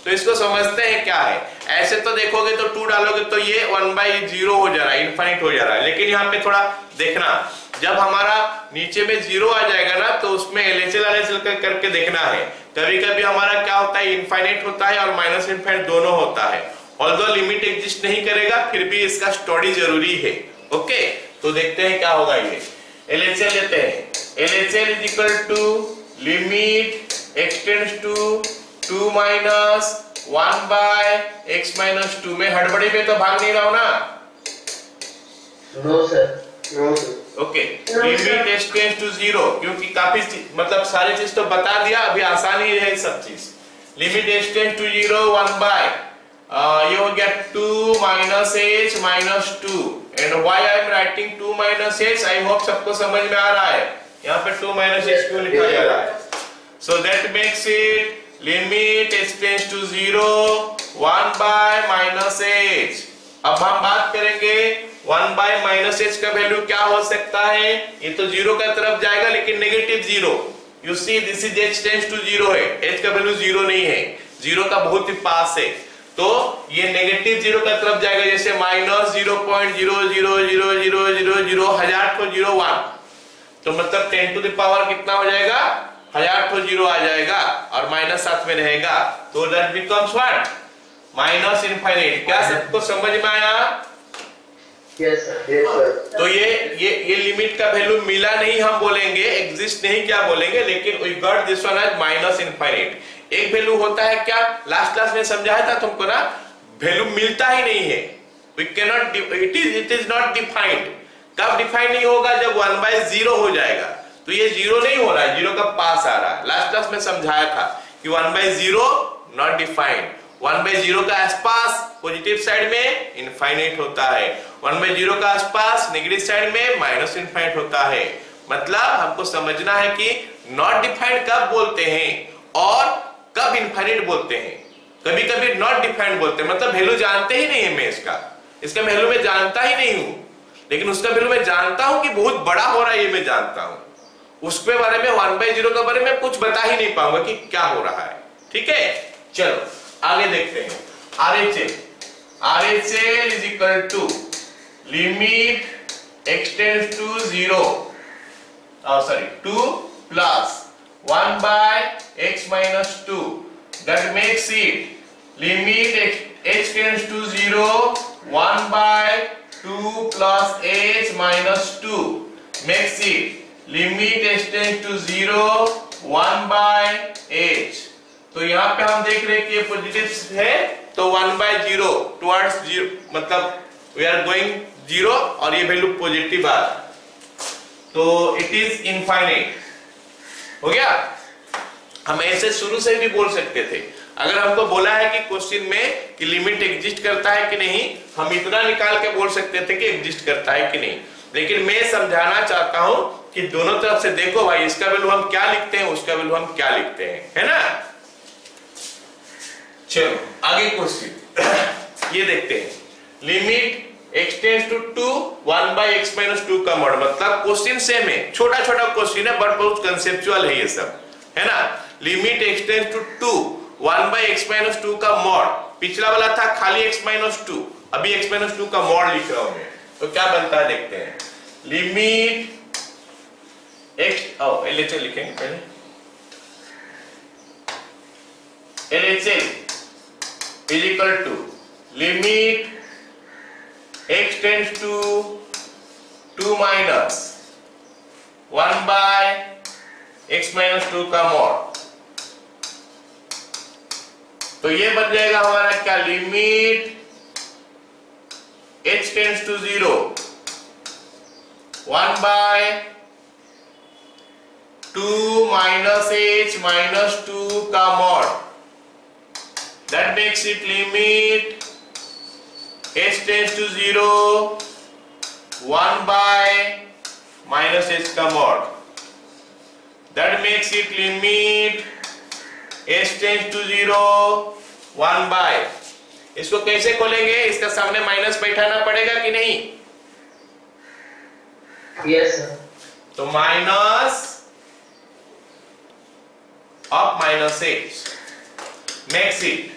तो इसको समझते हैं क्या है। ऐसे तो देखोगे तो 2 डालोगे तो ये 1/0 हो जा रहा है, इनफाइनाइट हो जा रहा है। लेकिन यहाँ पे थोड़ा देखना, जब हमारा नीचे में 0 आ जाएगा ना, तो उसमें LHL करके देखना है। कभी कभी हमारा क्या होता है, इनफाइनाइट होता है और माइनस इनफाइनाइट दोनों होता है। ऑल्दो लिमिट एग्जिस्ट नहीं करेगा, फिर भी इसका स्टडी जरूरी है। ओके, तो देखते हैं क्या होगा। ये LHL लेते हैं। LHL is equal to limit x tends to 2 minus 1/x-2 में हड़बड़ी में तो भाग नहीं रहा हूं ना? No sir. Okay, limit x tends to 0, क्योंकि काफी मतलब सारी चीज तो बता दिया, अभी आसानी है सब चीज। लिमिट x टेंड्स टू 0 ये हो गया 2 minus h-2, and why I am writing 2 minus h, I hope सबको समझ में आ रहा है। यहाँ पे 2 minus h क्यों लिखा जा रहा है? So that makes it limit h tends to 0 1/-h। अब हम बात करेंगे 1/-h का वैल्यू क्या हो सकता है। ये तो 0 का तरफ जाएगा, लेकिन negative 0। You see this is h tends to 0 है, h का वैल्यू 0 नहीं है, 0 का बहुत ही पास है, तो ये नेगेटिव 0 का तरफ जाएगा। जैसे -0.0000001, तो मतलब 10 to the power कितना हो जाएगा, 1000 तो 0 आ जाएगा और माइनस साथ में रहेगा, तो that becomes what? Minus infinite. क्या सबको समझ में आया? Yes sir. तो ये लिमिट का वैल्यू मिला नहीं हम बोलेंगे, एग्जिस्ट नहीं क्या बोलेंगे, लेकिन we got this one as minus infinite. एक वैल्यू होता है क्या, लास्ट क्लास में समझाया था तुमको ना, वैल्यू मिलता ही नहीं है, we can not, it is not defined. कब डिफाइन नहीं होगा, जब 1/0 हो जाएगा, तो ये 0 नहीं हो रहा है, 0 का पास आ रहा है। लास्ट क्लास में समझाया था कि 1/0 नॉट डिफाइंड, 1/0 का आसपास पॉजिटिव साइड में इनफाइनाइट होता है, 1/0 का आसपास नेगेटिव साइड में माइनस इनफाइनाइट होता है। मतलब हमको समझना है कि नॉट डिफाइंड कब बोलते हैं और कब इनफाइनाइट बोलते हैं। कभी कभी नॉट डिफाइंड बोलते हैं, मतलब वैल्यू जानते ही नहीं है मैं इसका वैल्यू मैं जानता ही नहीं हूं, लेकिन उसका वैल्यू मैं जानता हूं कि बहुत बड़ा हो रहा है, ये मैं जानता हूं, उसके बारे में 1/0 के बारे में कुछ बता ही नहीं पाऊंगा कि क्या हो रहा है। ठीक है, चलो आगे देखते हैं। RHL is equal to limit x tends to 0 2 plus 1/x-2, that makes it limit h tends to 0 1/2 plus h-2 makes it limit h tends to 0 1/h। तो यहाँ पे हम देख रहे हैं कि ये पॉजिटिव है, तो 1/0 टुवर्ड्स 0, मतलब वी आर गोइंग 0 और ये वैल्यू पॉजिटिव आ रहा है, तो इट इज इनफाइनाइट। हो गया। हम ऐसे शुरू से भी बोल सकते थे, अगर हमको बोला है कि क्वेश्चन में कि लिमिट एग्जिस्ट करता है कि नहीं, हम इतना निकाल के बोल सकते थे कि एग्जिस्ट करता है कि नहीं। लेकिन मैं समझाना चाहता हूं कि दोनों तरफ से देखो भाई, इसका वैल्यू हम क्या लिखते हैं, उसका वैल्यू हम क्या लिखते हैं, है ना। चलो आगे क्वेश्चन ये देखते हैं। Limit x tends to 2 1 by x minus 2 का मॉड, मतलब क्वेश्चन सेम है, छोटा छोटा क्वेश्चन है बट बहुत कंसेप्चुअल है ये सब, है ना। Limit x tends to 2 1 by x minus 2 का मॉड, पिछला वाला था खाली x minus 2, अभी x minus 2 का मॉड लिख रहा हूं मैं, तो क्या बनता है देखते हैं। लिमिट x LHS लिखेंगे पहले, LHS is equal to limit x tends to 2 minus 1 by x minus 2 का मॉड, तो ये बन जाएगा हमारा क्या, limit h tends to 0 1 by 2 minus h minus 2 का mod, that makes it limit h tends to 0 1 by minus h का mod, that makes it limit h tends to 0 1 by, इसको कैसे खोलेंगे, इसका सामने माइनस बैठाना पड़ेगा कि नहीं। Yes sir. तो minus of minus h makes it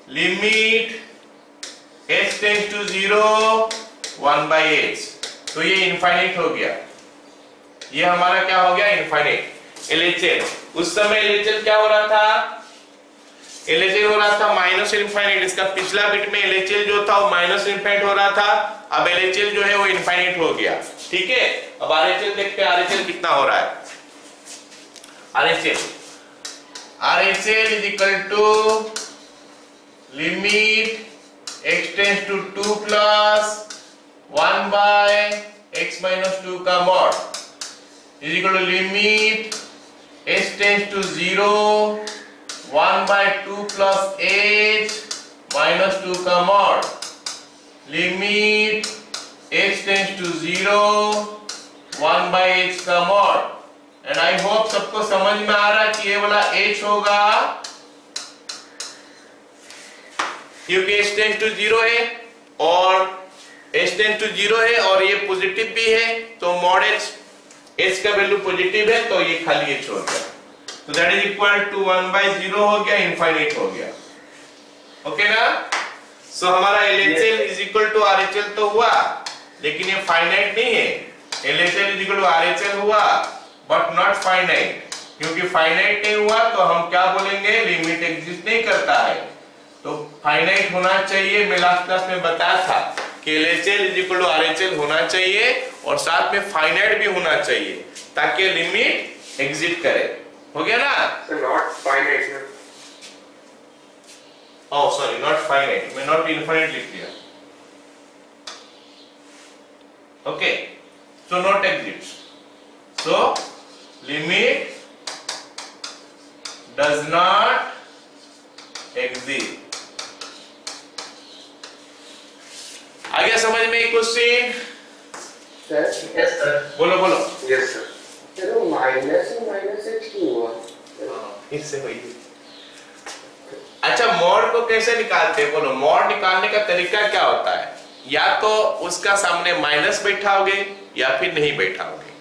limit h tends to 0 1 by h, तो ये इनफाइनाइट हो गया, ये हमारा क्या हो गया, इनफाइनाइट। LHS, उस समय LHS क्या हो रहा था, LHS हो रहा था माइनस इनफाइनाइट, इसका पिछला बिट में LHS जो था वो माइनस इनफाइनाइट हो रहा था, अब LHS जो है वो इनफाइनाइट हो गया, ठीक है। अब RHS देखते हैं, RHS कितना हो रहा है। RHS is equal to limit x tends to 2 plus 1 by x minus 2 का mod is equal to limit h tends to 0 1 by 2 plus h minus 2 का mod, limit h tends to 0 1 by h का mod. And I hope सबको समझ में आ रहा है कि ये वाला h होगा क्योंकि h tends to 0 है और h tends to 0 है और ये पॉजिटिव भी है, तो मॉड h का वैल्यू पॉजिटिव है तो ये खाली h हो गया, तो that is equal to 1 by 0 हो गया, इनफाइनाइट हो गया, ओके ना। सो हमारा LHS is equal to RHS तो हुआ, लेकिन ये फाइनाइट नहीं है। LHS is equal to RHS हुआ बट नॉट फाइनाइट, क्योंकि फाइनाइट नहीं हुआ तो हम क्या बोलेंगे, लिमिट एग्जिस्ट नहीं करता है, तो फाइनाइट होना चाहिए। मैं लास्ट क्लास में बताया था कि LHS is equal to RHS होना चाहिए और साथ में फाइनाइट भी होना चाहिए ताकि लिमिट एग्जिस्ट करे, हो गया ना। So not finite sir. Oh sorry, not finite, मैं not infinite लिख दिया, okay, so not exists, so limit does not exist। आ गया समझ में क्वेश्चन, Sir? Yes sir. बोलो बोलो। Yes sir. चलो माइनस h क्यों हुआ? इससे हुई। अच्छा मॉड को कैसे निकालते हैं, बोलो। मॉड निकालने का तरीका क्या होता है, या तो उसका सामने माइनस बैठाओगे या फिर नहीं बैठाओगे।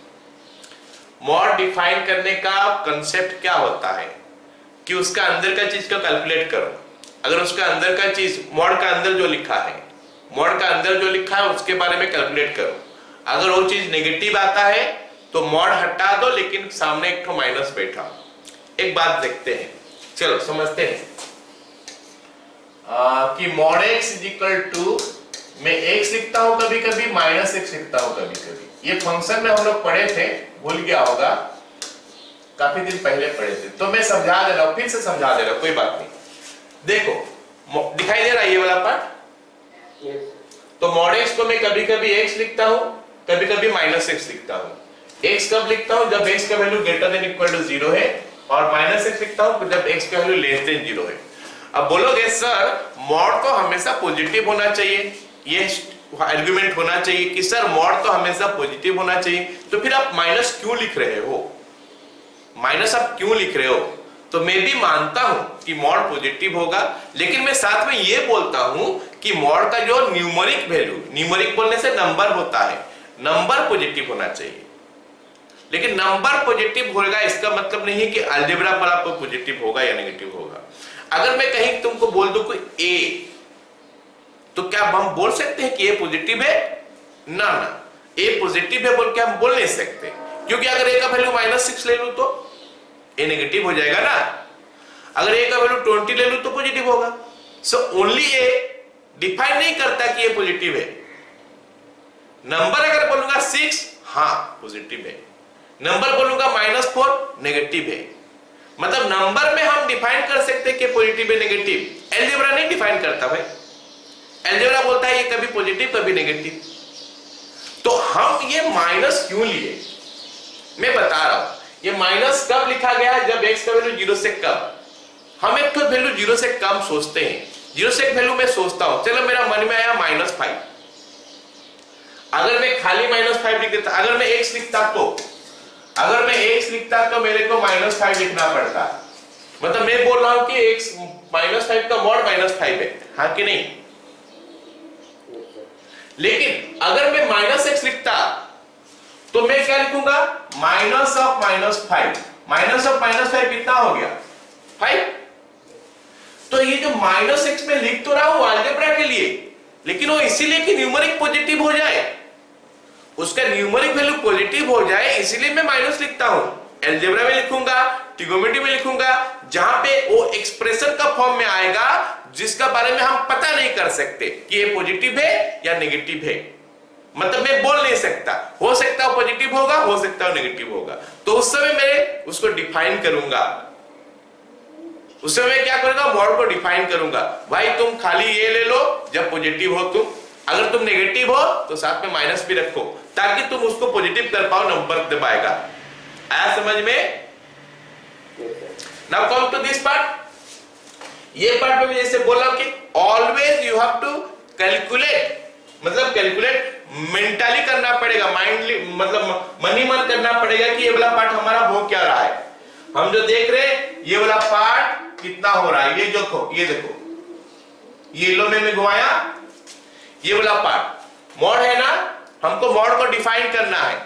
मॉड डिफाइन करने का कंसेप्ट क्या होता है कि उसका अंदर का चीज को कैलकुलेट करो। अगर उसका अंदर का चीज, मॉड का अंदर जो लिखा है, मॉड का अंदर जो लिखा है उसके बारे में कैलकुलेट करो। अगर वो चीज नेगेटिव आता है तो मॉड हटा दो, लेकिन सामने एक तो माइनस बैठाओ। एक बात देखते हैं, चलो समझते हैं कि mod x is equal to, मैं x लिखता हूं कभी कभी, माइनस x लिखता हूं कभी कभी। ये फंक्शन में हम लोग पढ़े थे, भूल गया होगा, काफी दिन पहले पढ़े थे, तो मैं समझा दे रहा हूं, फिर से समझा दे रहा हूं, कोई बात नहीं। देखो दिखाई दे रहा है ये वाला पार्ट। Yes. तो मॉड x को मैं कभी कभी x लिखता हूं, कभी कभी माइनस x लिखता हूं। x कब लिखता हूं, जब x का value greater than equal to 0 है, और माइनस x लिखता हूं जब x का वैल्यू लेस देन 0 है। अब बोलोगे सर मॉड तो हमेशा पॉजिटिव होना चाहिए, ये आर्गुमेंट होना चाहिए कि सर मॉड तो हमेशा पॉजिटिव होना चाहिए, तो फिर आप माइनस क्यों लिख रहे हो, माइनस आप क्यों लिख रहे हो? तो मैं भी मानता हूं कि मॉड पॉजिटिव होगा, लेकिन मैं साथ में ये बोलता हूं कि मॉड का जो न्यूमेरिक वैल्यू, न्यूमेरिक बोलने से नंबर होता है, नंबर पॉजिटिव होना चाहिए। लेकिन नंबर पॉजिटिव होगा इसका मतलब नहीं है कि अलजेब्रा पर आपको पॉजिटिव होगा या नेगेटिव होगा। अगर मैं कहीं तुमको बोल दूं कोई ए, तो क्या हम बोल सकते हैं कि ए पॉजिटिव है? ना ना, ए पॉजिटिव है बोल के हम बोल नहीं सकते, क्योंकि अगर ए का वैल्यू -6 ले लूं तो ए नेगेटिव हो जाएगा ना। अगर ए का वैल्यू 20 ले लूं तो पॉजिटिव होगा। सो ओनली ए डिफाइन नहीं करता कि ये पॉजिटिव है। नंबर अगर बोलूंगा 6, हाँ पॉजिटिव है। नंबर बोलूंगा -4, नेगेटिव है। मतलब नंबर में हम डिफाइन कर सकते हैं कि पॉजिटिव है नेगेटिव, अलजेब्रा नहीं डिफाइन करता भाई। अलजेब्रा बोलता है ये कभी पॉजिटिव कभी नेगेटिव। तो हम ये माइनस क्यों लिए, मैं बता रहा हूं। ये माइनस कब लिखा गया? जब x का वैल्यू 0 से कम, हम एक तो वैल्यू 0 से कम सोचते हैं। 0 से एक वैल्यू मैं सोचता हूं, चलो मेरा मन में आया -5, अगर मैं खाली -5 लिख देता, अगर मैं x लिखता तो मेरे को -5 लिखना पड़ता। मतलब मैं बोल रहा हूं कि x -5 का मॉड -5 है, हाँ कि नहीं? लेकिन अगर मैं -x लिखता तो मैं क्या लिखूंगा? -5। -5 कितना हो गया? 5। तो ये जो -x में लिख तो रहा हूं अलजेब्रा के लिए, लेकिन वो इसीलिए कि न्यूमेरिक पॉजिटिव हो जाए, उसका न्यूमेरिक वैल्यू पॉजिटिव हो जाए, इसीलिए मैं माइनस लिखता हूं। अलजेब्रा में लिखूंगा, ट्रिगोनोमेट्री में लिखूंगा, जहां पे वो एक्सप्रेशन का फॉर्म में आएगा जिसका बारे में हम पता नहीं कर सकते कि ये पॉजिटिव है या नेगेटिव है। मतलब मैं बोल नहीं सकता, हो सकता है पॉजिटिव होगा, हो सकता है नेगेटिव होगा। तो उस समय मैं उसको डिफाइन करूंगा, उस समय मैं क्या करूंगा? मॉड को डिफाइन करूंगा। भाई तुम खाली ये ले लो जब पॉजिटिव हो तुम, अगर तुम नेगेटिव हो तो साथ में माइनस भी रखो, ताकि तुम उसको पॉजिटिव कर पाओ, नंबर दबाएगा। आया समझ में? Now come to this part. ये पार्ट में जैसे बोला कि always you have to calculate, मतलब कैलकुलेट मेंटली करना पड़ेगा, माइंडली मतलब मन ही मन करना पड़ेगा कि ये वाला पार्ट हमारा हो क्या रहा है। हम जो देख रहे हैं ये वाला पार्ट कितना हो रहा है, ये देखो, ये देखो, ये येलो में घुमाया, ये वाला पार्ट मॉड है ना, हमको मॉड को डिफाइन करना है।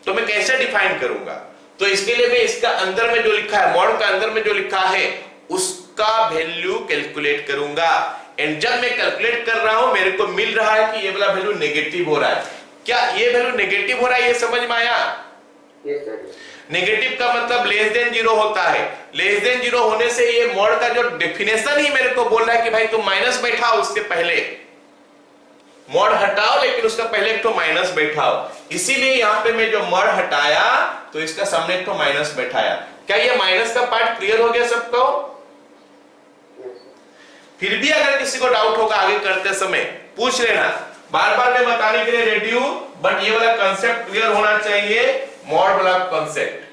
तो मैं कैसे डिफाइन करूंगा? तो इसके लिए मैं इसका अंदर में जो लिखा है, मॉड का अंदर में जो लिखा है उसका वैल्यू कैलकुलेट करूंगा। एंड जब मैं कैलकुलेट कर रहा हूं मेरे को मिल रहा है कि ये वाला वैल्यू नेगेटिव हो रहा है। क्या ये वैल्यू नेगेटिव हो रहा है? ये समझ में आया? नेगेटिव का मतलब लेस देन 0 होता है। लेस देन 0 होने से ये मॉड का जो डेफिनेशन ही मेरे को बोल रहा है कि भाई तुम माइनस बैठाओ, उसके पहले मॉड हटाओ, लेकिन उसका पहले एक तो माइनस बैठाओ। इसीलिए यहां पे मैं जो मॉड हटाया तो इसका सामने एक तो माइनस बैठाया। क्या ये माइनस का पार्ट क्लियर हो गया सबको? फिर भी अगर किसी को डाउट होगा आगे करते समय पूछ लेना, बार बार मैं बताने के लिए रेडी हूं, बट ये वाला कंसेप्ट क्लियर होना चाहिए, मॉड वाला कंसेप्ट।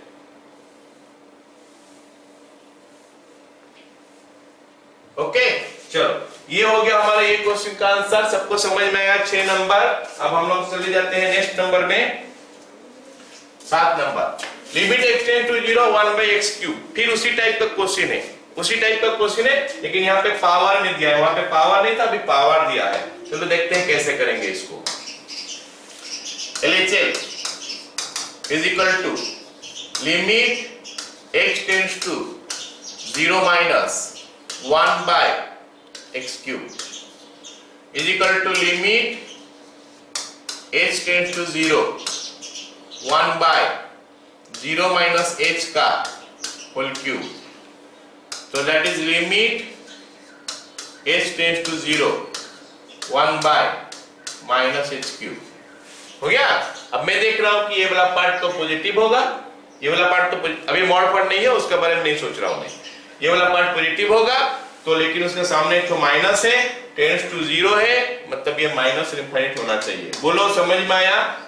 ओके, चलो ये हो गया हमारा ये क्वेश्चन का आंसर। सबको समझ में आया? 6 नंबर। अब हम लोग चले जाते हैं नेक्स्ट नंबर में, 7 number. Limit extend to 0 1/x³। फिर उसी टाइप का क्वेश्चन है, उसी टाइप का क्वेश्चन है, लेकिन यहाँ पे पावर नहीं दिया है, वहां पे पावर नहीं था, अभी पावर दिया है। चलो देखते हैं कैसे करेंगे इसको। LHS is equal to limit x tends to 0 - 1/x³ is equal to limit h tends to 0 1/0 - h का whole cube. So that is limit h tends to 0 1/-h³। हो गया? अब मैं देख रहा हूं कि ये वाला पार्ट तो पॉजिटिव होगा, ये वाला पार्ट तो अभी मॉड पार्ट नहीं है, उसके बारे में नहीं सोच रहा हूं मैं। ये वाला पार्ट पॉजिटिव होगा तो, लेकिन उसके सामने एक तो माइनस है, टेंड्स टू 0 है, मतलब ये माइनस इनफाइनाइट होना चाहिए। बोलो समझ में आया?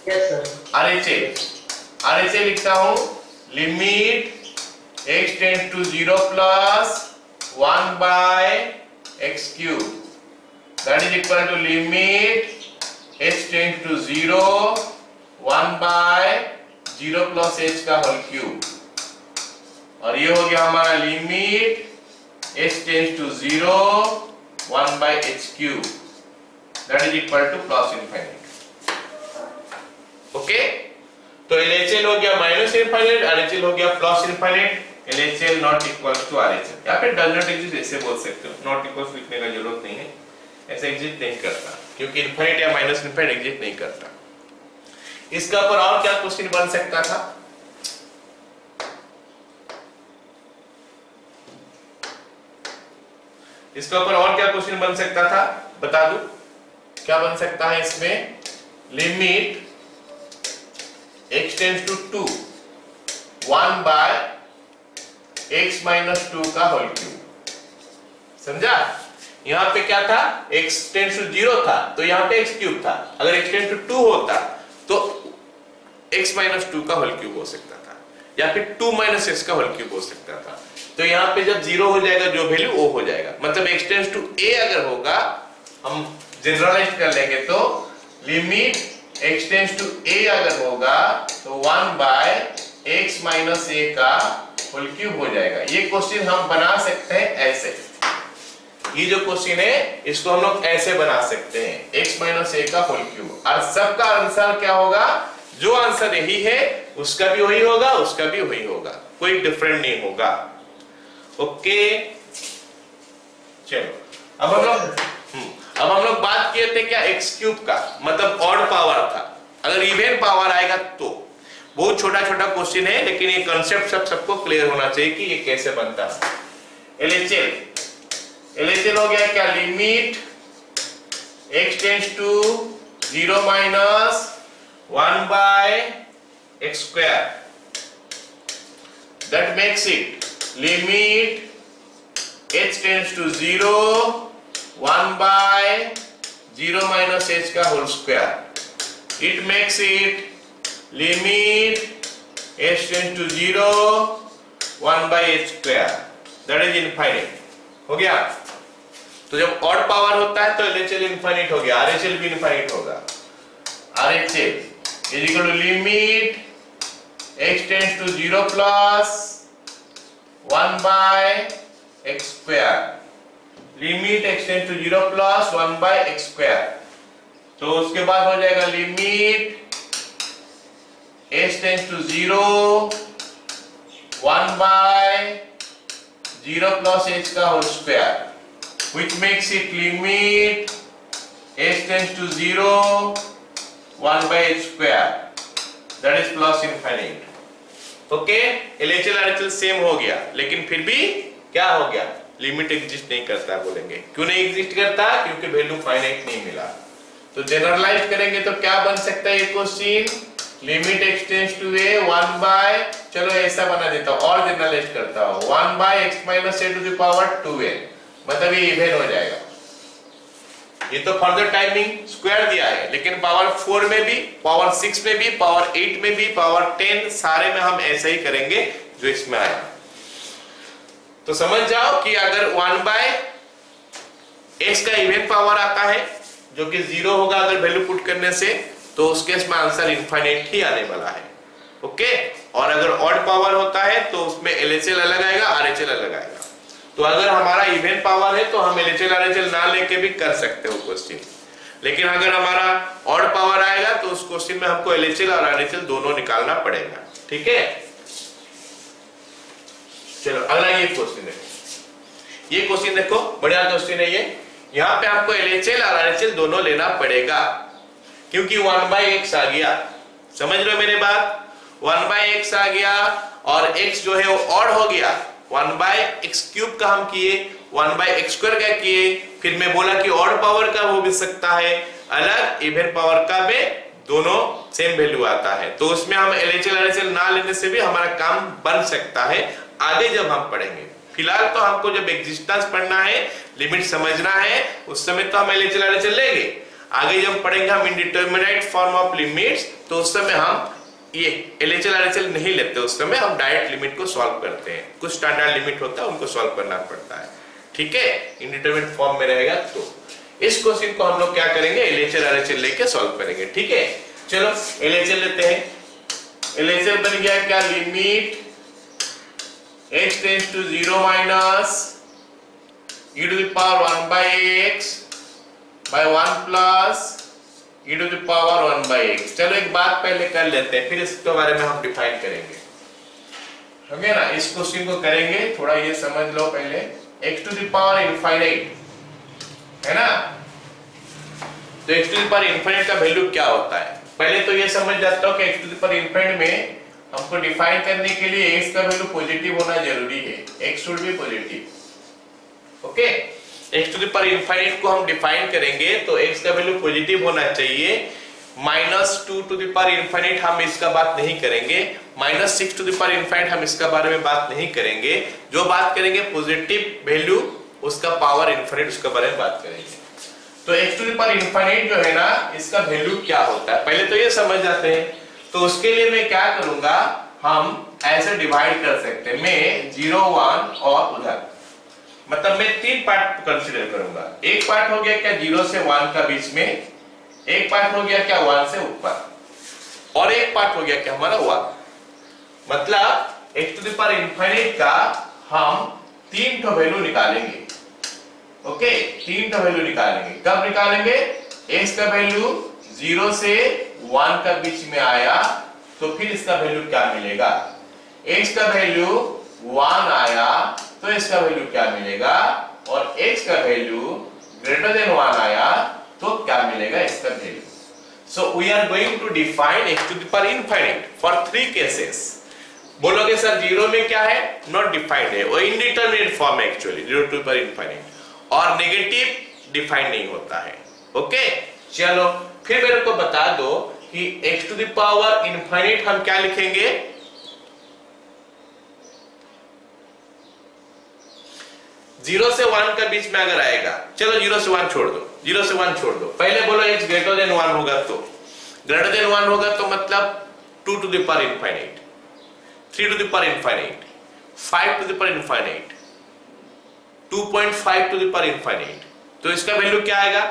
Yes sir. RHA लिखता हूं, limit x tends to 0 + 1/x³ that is equal to limit h tends to 0 1 by 0 plus h का होल क्यूब, और ये हो गया हमारा limit h tends to 0 1 by h cube, that is equal to plus infinite. Okay, तो LHL हो गया minus infinite, RHL हो गया plus infinite. LHL not equal to RHL, या फिर डज नॉट एग्जिस्ट ऐसे बोल सकते हो, नॉट इक्वल लिखने का जरूरत नहीं है, ऐसे एग्जिस्ट नहीं करता क्योंकि इनफाइनाइट या माइनस इनफाइनाइट एग्जिस्ट नहीं करता। इसका ऊपर और क्या क्वेश्चन बन सकता था? इसका ऊपर और क्या क्वेश्चन बन सकता था बता दो, क्या बन सकता है इसमें? Limit x tends to 2 1 by x minus 2 का होल क्यूब, समझा? यहां पे क्या था? x टेंड्स टू 0 था तो यहां पे x क्यूब था, अगर x टेंड्स टू 2 होता तो x माइनस 2 का होल क्यूब हो सकता था, या फिर 2 माइनस x का होल क्यूब हो सकता था। तो यहाँ पे जब 0 हो जाएगा जो वैल्यू वो हो जाएगा, मतलब x टेंड्स टू a अगर होगा, हम जनरलाइज कर लेंगे तो limit x tends to a अगर होगा तो 1 बाय x माइनस a का होल क्यूब हो जाएगा। ये क्वेश्चन हम बना सकते हैं ऐसे, ये जो क्वेश्चन है इसको हम लोग ऐसे बना सकते हैं, x माइनस a का होल क्यूब, और सबका आंसर क्या होगा? जो आंसर यही है उसका भी वही होगा, उसका भी वही होगा, कोई डिफरेंट नहीं होगा। ओके, चलो अब हम लोग बात किए थे क्या x क्यूब का, मतलब ऑड पावर था। अगर इवन पावर आएगा तो बहुत छोटा छोटा क्वेश्चन है, लेकिन ये कांसेप्ट सबको क्लियर होना चाहिए कि ये कैसे बनता है। LHL हो गया क्या? Limit x tends to 0 minus 1 by x square, that makes it limit h tends to 0 1 by 0 minus h का whole square, it makes it limit h tends to 0 1 by h square, that is infinite। हो गया? तो जब odd power होता है तो LHL infinite हो गया, RHL भी इनफाइनाइट होगा। RHL is equal to limit x tends to 0 plus 1 by x square, limit x tends to 0 plus 1 by x square, तो उसके बाद हो जाएगा limit h tends to 0 1 by 0 plus h का whole square, which makes it limit h tends to 0 1 by h square, that is plus infinite। Okay, LHL RHL same हो गया, लेकिन फिर भी क्या हो गया? लिमिट एग्जिस्ट नहीं करता बोलेंगे। क्यों नहीं एग्जिस्ट करता? क्योंकि वैल्यू फाइनाइट नहीं मिला। तो जनरलाइज करेंगे तो क्या बन सकता है ये question? Limit x tends to a 1 by, चलो ऐसा बना देता हूं और जनरलाइज करता हूं, 1 by x minus a to the power 2a, मतलब ये इवन हो जाएगा। ये तो फर्दर टाइमिंग स्क्वायर दिया है, लेकिन पावर 4 में भी, पावर 6 में भी, पावर 8 में भी, पावर 10 सारे में हम ऐसा ही करेंगे जो इसमें आया। तो समझ जाओ कि अगर 1 बाय x का इवन पावर आता है जो कि 0 होगा अगर वैल्यू पुट करने से, तो उस केस में आंसर इनफाइनाइट ही आने वाला है। ओके, और अगर ऑड पावर होता है तो उसमें LHL अलग आएगा, RHL अलग आएगा। तो अगर हमारा इवन पावर है तो हम LHL RHL ना लेके भी कर सकते हो क्वेश्चन, लेकिन अगर हमारा ऑड पावर आएगा तो उस क्वेश्चन में हमको LHL और RHL दोनों निकालना पड़ेगा। ठीक है, चलो अगला ये क्वेश्चन देखो, ये क्वेश्चन देखो, बढ़िया क्वेश्चन है ये। यहाँ पे आपको LHL और RHL दोनों लेना पड़ेगा क्योंकि 1 बाय x आ गया, समझ लो मेरे बात, 1 बाय x आ गया और x जो है वो ऑड हो गया। 1 बाय x क्यूब का हम किए, 1 बाय x स्क्वायर का किए, फिर मैं बोला कि ऑड पावर का हो भी सकता है अलग, इवन पावर का भी दोनों सेम वैल्यू आता है। तो उसमें हम LHL RHL ना लेने से भी हमारा काम बन सकता है आगे जब हम पढ़ेंगे। फिलहाल तो हमको जब एग्जिस्टेंस पढ़ना है, लिमिट समझना है, उस समय तो हम LHL RHL लेंगे। आगे जब पढ़ेंगे हम इंडिटरमिनेट फॉर्म ऑफ लिमिट्स, तो उस समय हम ये LHL RHL नहीं लेते, उस समय हम डायरेक्ट लिमिट को सॉल्व करते हैं। कुछ स्टैंडर्ड लिमिट होता है उनको सॉल्व करना पड़ता है। ठीक है, इंडिटरमिनेट फॉर्म में रहेगा तो इस क्वेश्चन को हम लोग क्या करेंगे, LHL RHL लेके सॉल्व करेंगे। ठीक है, चलो LHL लेते हैं। LHL बन गया क्या, limit h tends to 0 minus e to the power 1 by x by 1 plus e to the power 1 by x। चलो एक बात पहले कर लेते हैं, फिर इसके बारे में हम डिफाइन करेंगे। समझे ना, इस क्वेश्चन को करेंगे, थोड़ा ये समझ लो पहले। x to the power infinite है ना, तो x to the power infinite का वैल्यू क्या होता है। पहले तो ये समझ जाता हूं कि x to the power infinite में हमको डिफाइन करने के लिए x का वैल्यू पॉजिटिव होना जरूरी है, x should be positive. Okay, x to the power infinite को हम डिफाइन करेंगे तो x का वैल्यू पॉजिटिव होना चाहिए। -2 टू द पावर इनफाइनाइट हम इसका बात नहीं करेंगे, -6 टू द पावर इनफाइनाइट हम इसका बारे में बात नहीं करेंगे। जो बात करेंगे पॉजिटिव वैल्यू उसका पावर इनफाइनाइट, उसके बारे में बात करेंगे। तो x to the power infinite जो है ना, इसका वैल्यू क्या होता है पहले तो ये समझ जाते हैं। तो उसके लिए मैं क्या करूंगा, हम ऐसे डिवाइड कर सकते हैं, मैं 0 1 और उधर, मतलब मैं 3 पार्ट कंसीडर करूंगा। एक पार्ट हो गया क्या 0 से 1 का बीच में, एक पार्ट हो गया क्या 1 से ऊपर, और एक पार्ट हो गया क्या हमारा 1। मतलब x to the power infinite का हम 3 वैल्यू निकालेंगे। ओके, 3 वैल्यू निकालेंगे। कब निकालेंगे, x का वैल्यू 0 से 1 का बीच में आया तो फिर इसका वैल्यू क्या मिलेगा, x का वैल्यू 1 आया तो इसका वैल्यू क्या मिलेगा, और x का वैल्यू ग्रेटर देन 1 आया तो क्या मिलेगा इसका वैल्यू। So we are going to define x to the power infinite for 3 cases. बोलोगे सर 0 में क्या है, नॉट डिफाइंड है, वो इनडिटरमिनेट फॉर्म है actually 0 to the power infinite, और नेगेटिव डिफाइन नहीं होता है। ओके, चलो फिर मेरे को बता दो कि x to the power infinite हम क्या लिखेंगे, 0 से 1 का बीच में अगर आएगा, चलो 0 से 1 छोड़ दो, 0 से 1 छोड़ दो, पहले बोलो x ग्रेटर देन 1 होगा, तो ग्रेटर देन 1 होगा तो मतलब 2 to the power infinite, 3 to the power infinite, 5 to the power infinite, 2.5 to the power infinite. तो इसका वैल्यू क्या आएगा,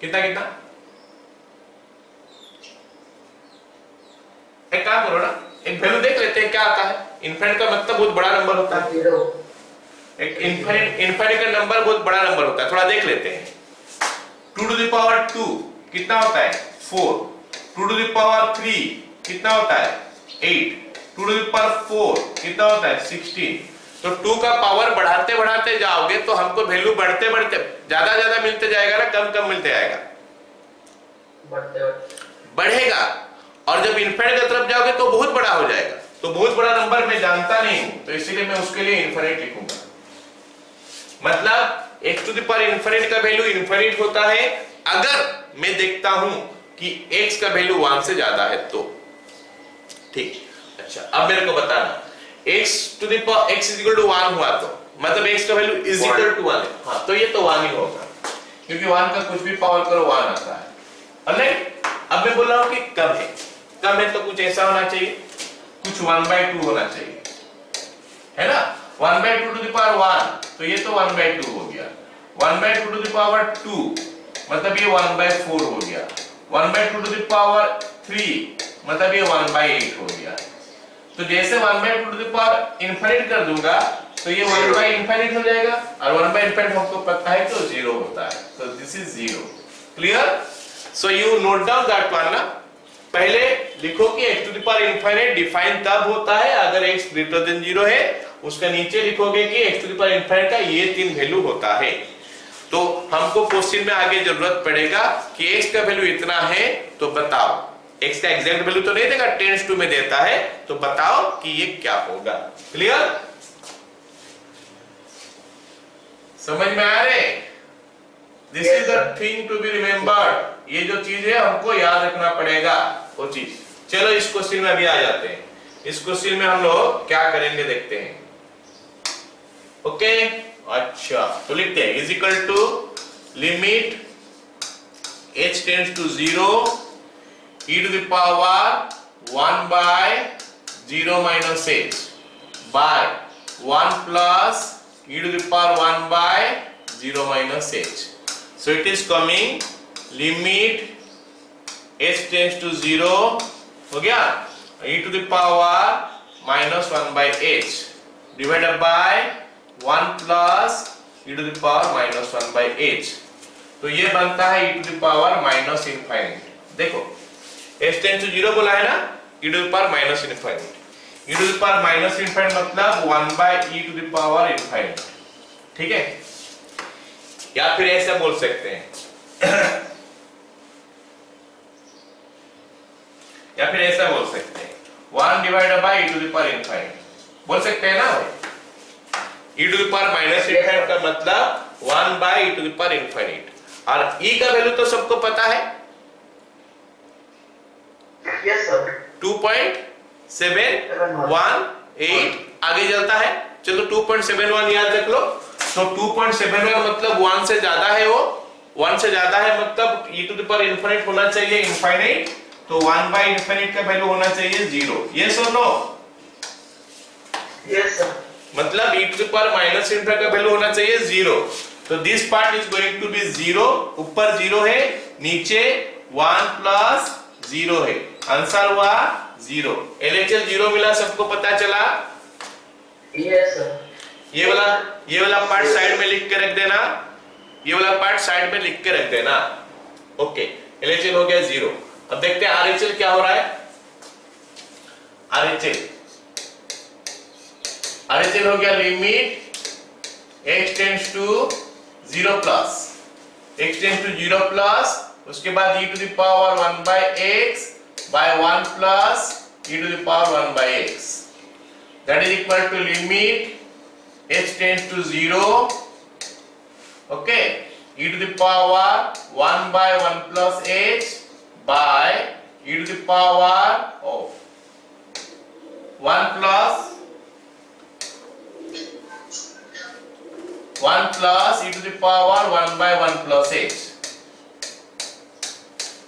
कितना कितना, एक काम करो ना, एक वैल्यू देख लेते हैं क्या आता है। इनफाइनाइट का मतलब बहुत बड़ा नंबर होता है, एक इनफाइनाइट का नंबर बहुत बड़ा नंबर होता है, थोड़ा देख लेते हैं। 2 टू द पावर 2 कितना होता है, 4। 2 टू द पावर 3 कितना होता है, 8। 2 टू द पावर 4 कितना होता है, 16। तो 2 का पावर बढ़ाते बढ़ाते जाओगे तो हमको वैल्यू बढ़ते बढ़ते ज्यादा मिलते जाएगा ना, कम कम मिलते जाएगा, बढ़ेगा। और जब इनफाइनाइट की तरफ जाओगे तो बहुत बड़ा हो जाएगा, तो बहुत बड़ा नंबर मैं जानता नहीं हूं, तो इसीलिए मैं उसके लिए इनफाइनाइट लिखूंगा। मतलब x to the power infinite का वैल्यू इनफाइनाइट होता है अगर मैं देखता हूं कि x का वैल्यू 1 से ज्यादा है तो। ठीक, अच्छा अब मेरे को बताना, x to the power x is equal to 1 हुआ तो मतलब x का वैल्यू इज इक्वल टू 1 है, हाँ तो ये तो 1 ही होगा, क्योंकि 1 का कुछ भी पावर करो 1 आता है। और नहीं, अब मैं बोल रहा हूं कि कम है, कम है तो कुछ ऐसा होना चाहिए, कुछ 1/2 होना चाहिए, है ना। 1/2 टू द पावर 1 तो ये तो 1/2 हो गया, 1/2 टू द पावर 2 मतलब ये 1/4 हो गया, 1/2 टू द पावर 3 मतलब ये 1/8 हो गया। तो जैसे 1/2 टू द पावर इनफाइनाइट कर दूंगा तो ये 1/इनफाइनाइट हो जाएगा, और 1/इनफाइनाइट हमको पता है तो 0 होता है, तो this is 0। Clear, so you note down that one ना। पहले लिखो कि x to the power infinite define तब होता है अगर x ग्रेटर देन 0 है, उसका नीचे लिखोगे कि x to the power infinite का ये 3 वैल्यू होता है। तो हमको क्वेश्चन में आगे जरूरत पड़ेगा कि x का वैल्यू इतना है तो बताओ, x का एग्जैक्ट वैल्यू तो नहीं देगा, 10⁻² में देता है, तो बताओ कि ये क्या होगा। क्लियर, समझ में आ रहे, this is the thing to be remembered, ये जो चीज है हमको याद रखना पड़ेगा वो चीज। चलो इस क्वेश्चन में अभी आ जाते हैं, इस क्वेश्चन में हम लोग क्या करेंगे देखते हैं। ओके, अच्छा तो लिखते हैं is equal to limit h tends to 0 e to the power 1/0 - h by 1 plus e to the power 1 by 0 minus h. So it is coming limit h tends to 0 हो गया e to the power minus 1 by h divided by 1 plus e to the power minus 1 by h. तो ये बनता है e to the power minus infinite. देखो h tends to 0 बोला है ना, e to the power minus infinite. e to the power minus infinite मतलब 1 by e to the power infinite. ठीक है, या फिर ऐसा बोल सकते हैं या फिर ऐसा बोल सकते हैं 1 divided by e to the power infinite बोल सकते हैं ना भाई. e to the power minus infinite का मतलब 1 by e to the power infinite. और e का वैल्यू तो सबको पता है, Yes sir. 2.718 आगे चलता है. चलो 2.71 याद रख लो. तो 2.71 मतलब 1 से ज्यादा है, वो 1 से ज्यादा है मतलब e to the power infinite होना चाहिए infinite. तो 1 by infinite का वैल्यू होना चाहिए 0. Yes or no? Yes sir. मतलब e to the power minus infinite का वैल्यू होना चाहिए 0. तो this part is going to be 0. ऊपर 0 है, नीचे 1 प्लस 0 है. आंसर हुआ 0. LHS 0 मिला, सबको पता चला. Yes sir. ये वाला पार्ट साइड में लिख के रख देना. ये वाला पार्ट साइड में लिख के रख देना. ओके, LHS हो गया 0. अब देखते हैं RHS क्या हो रहा है. RHS हो गया limit x tends to 0 plus, x tends to 0 plus, उसके बाद e to the power 1 by x by 1 plus e to the power 1 by x. That is equal to limit h tends to 0. Okay, e to the power 1 by 1 plus h by e to the power of 1 plus e to the power 1 by 1 plus h.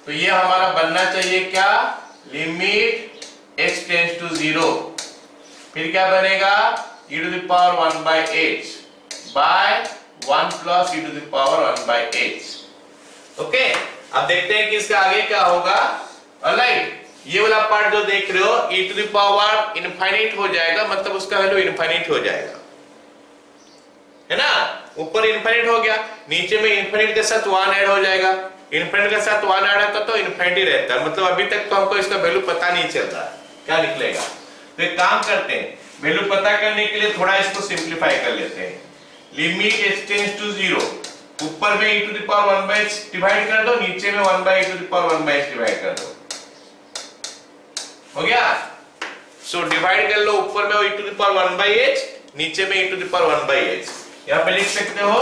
तो ये हमारा बनना चाहिए क्या, limit x tends to 0. फिर क्या बनेगा e to the power 1 by h by 1 plus e to the power 1 by h. Okay, अब देखते हैं कि इसका आगे क्या होगा. ऑलराइट, ये वाला पार्ट जो देख रहे हो e to the power infinite हो जाएगा, मतलब उसका वैल्यू इनफाइनाइट हो जाएगा, है ना. ऊपर इनफाइनाइट हो गया, नीचे में इनफाइनाइट के साथ 1 ऐड हो जाएगा. इनफाइनाइट के साथ 1 ऐड होता तो इनफाइनाइट रहता है, मतलब अभी तक तो हमको इसका वैल्यू पता नहीं चल रहा है क्या निकलेगा. तो एक काम करते हैं, वैल्यू पता करने के लिए थोड़ा इसको सिंपलीफाई कर लेते हैं. लिमिट h टेंड्स टू 0, ऊपर में e to the power 1 by h divide कर दो, नीचे में 1 by e to the power 1 by h divide कर दो. हो गया. सो डिवाइड कर लो, ऊपर में e to the power 1 by h, नीचे में e to the power 1 by h. यहां पे लिख सकते हो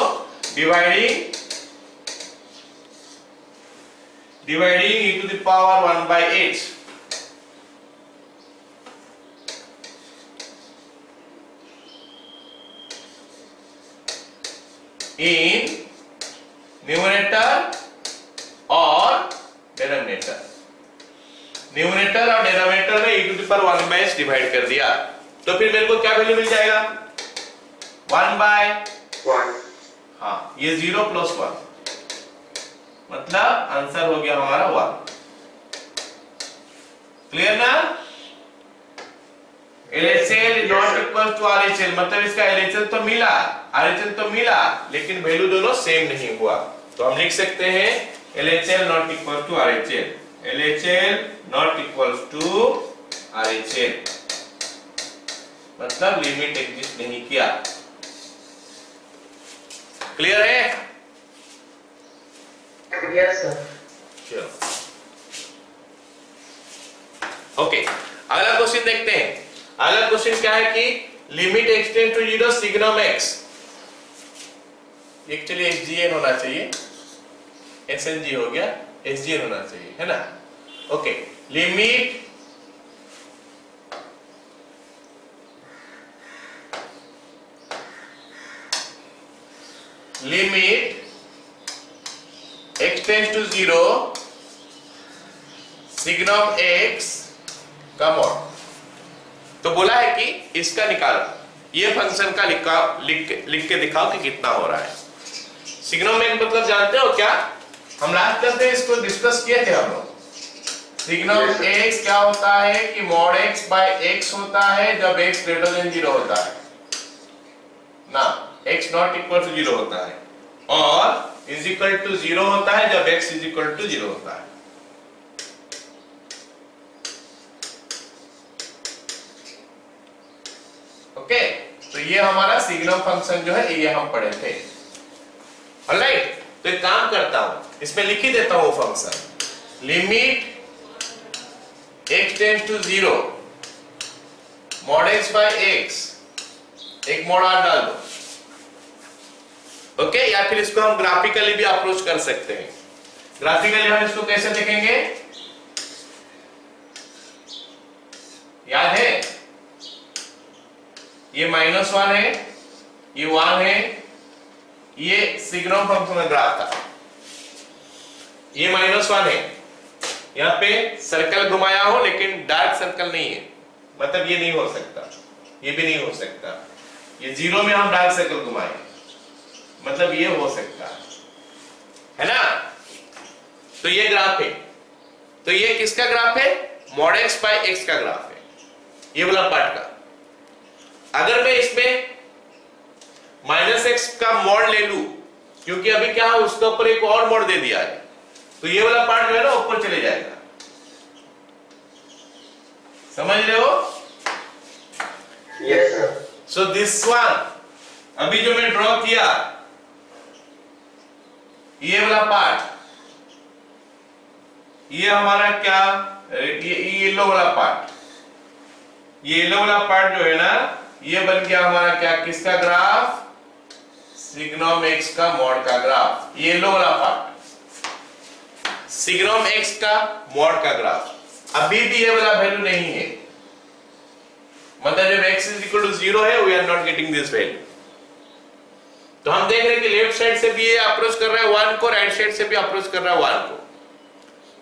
dividing e to the power 1 by h. in numerator और डिनोमिनेटर. न्यूमरेटर और डिनोमिनेटर में e to the power 1 by h divide कर दिया, तो फिर मेरे को क्या वैल्यू मिल जाएगा, 1 by 1. हाँ, ये 0 प्लस 1 मतलब आंसर हो गया हमारा 1. क्लियर ना. LHL not equal to RHL, मतलब इसका LHL तो मिला, RHL तो मिला, लेकिन वैल्यू दोनों सेम नहीं हुआ. तो हम लिख सकते हैं LHL not equal to RHL. LHL not equal to RHL मतलब लिमिट एग्जिस्ट नहीं किया. क्लियर है. Yes sir. चलो ओके, अगला क्वेश्चन देखते हैं. अगला क्वेश्चन क्या है कि limit x tends to 0 signum x. Actually xgn होना चाहिए, xng हो गया, xgn होना चाहिए, है ना. Okay, limit x tends to 0 signum x का मॉड. तो बोला है कि इसका निकालो, ये फंक्शन का लिख के दिखाओ कि कितना हो रहा है। सिग्नम एक्स मतलब जानते हो क्या? हम लास्ट क्लास में इसको डिस्कस किए थे हम लोग। सिग्नम एक्स क्या होता है कि मॉड एक्स बाय एक्स होता है जब एक्स ग्रेटर देन 0 होता है ना, एक्स नॉट इक्वल टू 0 होता है, और इज इक्वल टू 0 होता है जब एक्स इज इक्वल टू 0 होता है। ओके, तो ये हमारा सिग्नम फंक्शन जो है ये हम पढ़े थे। ऑलराइट, तो एक काम करता हूं, इसमें लिख ही देता हूं function. Limit x tends to 0 mod x by x, एक मॉड r डाल दो। ओके, या फिर इसको हम ग्राफिकली भी अप्रोच कर सकते हैं। ग्राफिकली हम इसको कैसे देखेंगे, याद है? ये -1 है, ये 1 है, ये सिग्नम फंक्शन का ग्राफ था। ये -1 है, यहाँ पे सर्कल घुमाया हो लेकिन डार्क सर्कल नहीं है, मतलब ये नहीं हो सकता, ये भी नहीं हो सकता। ये 0 में हम डार्क सर्कल घुमाए, मतलब ये हो सकता है ना? तो ये ग्राफ है। तो ये किसका ग्राफ है? मॉड x बाय x का ग्राफ है, ये वाला पार्ट का। अगर मैं इसमें -x का मॉड ले लूं, क्योंकि अभी क्या है उसके ऊपर एक और मॉड दे दिया है, तो ये वाला पार्ट जो है ना ऊपर चले जाएगा। समझ रहे हो? Yes sir. So this one, अभी जो मैं ड्रॉ किया ये वाला पार्ट, ये हमारा क्या, ये येलो वाला पार्ट, ये येलो वाला पार्ट जो है ना, ये बन गया हमारा क्या, किसका ग्राफ? सिग्नम एक्स का मॉड का ग्राफ। येलो वाला पार्ट सिग्नम एक्स का मॉड का ग्राफ। अभी भी ये वाला वैल्यू नहीं है, मतलब जब x इज इक्वल टू 0 है, we are not getting this value. तो हम देख रहे हैं कि लेफ्ट साइड से भी ये अप्रोच कर रहा है 1 को, राइट साइड से भी अप्रोच कर रहा है 1 को,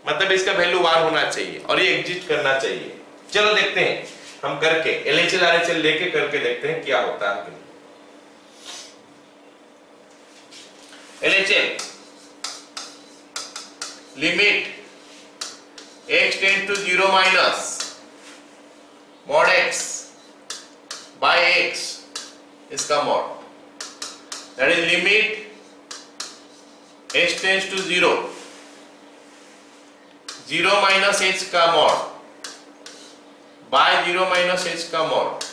मतलब इसका वैल्यू 1 होना चाहिए और ये एग्जिस्ट करना चाहिए। चलो देखते हैं हम करके, LHL RHL लेके करके देखते हैं क्या होता है। LHL limit x tend to 0 minus mod x by x, इसका mod, that is limit h tends to 0 minus h का मॉड बाय 0 माइनस h का मॉड,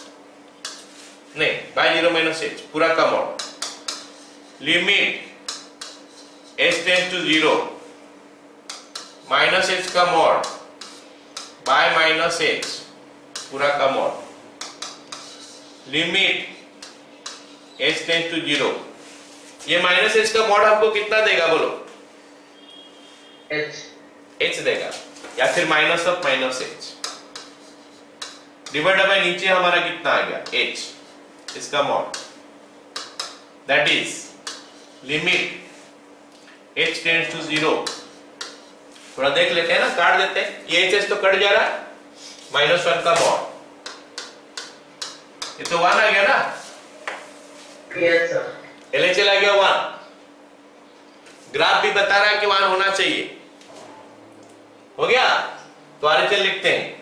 नहीं बाय 0 माइनस h पूरा का mod, limit h tends to 0 minus h का mod by minus h पूरा का mod, limit h tends to 0। ये minus h का मॉड हमको कितना देगा बोलो? h देगा, या फिर minus of minus h divide by नीचे हमारा कितना आ गया, h, इसका mod, that is limit h tends to 0। थोड़ा देख लेते हैं ना, काट देते हैं, ये h तो कट जा रहा है, -1 का मॉड, ये तो 1 आ गया ना? Yes sir. LHL आ गया 1, ग्राफ भी बता रहा है कि 1 होना चाहिए, हो गया? तो RHL लिखते हैं।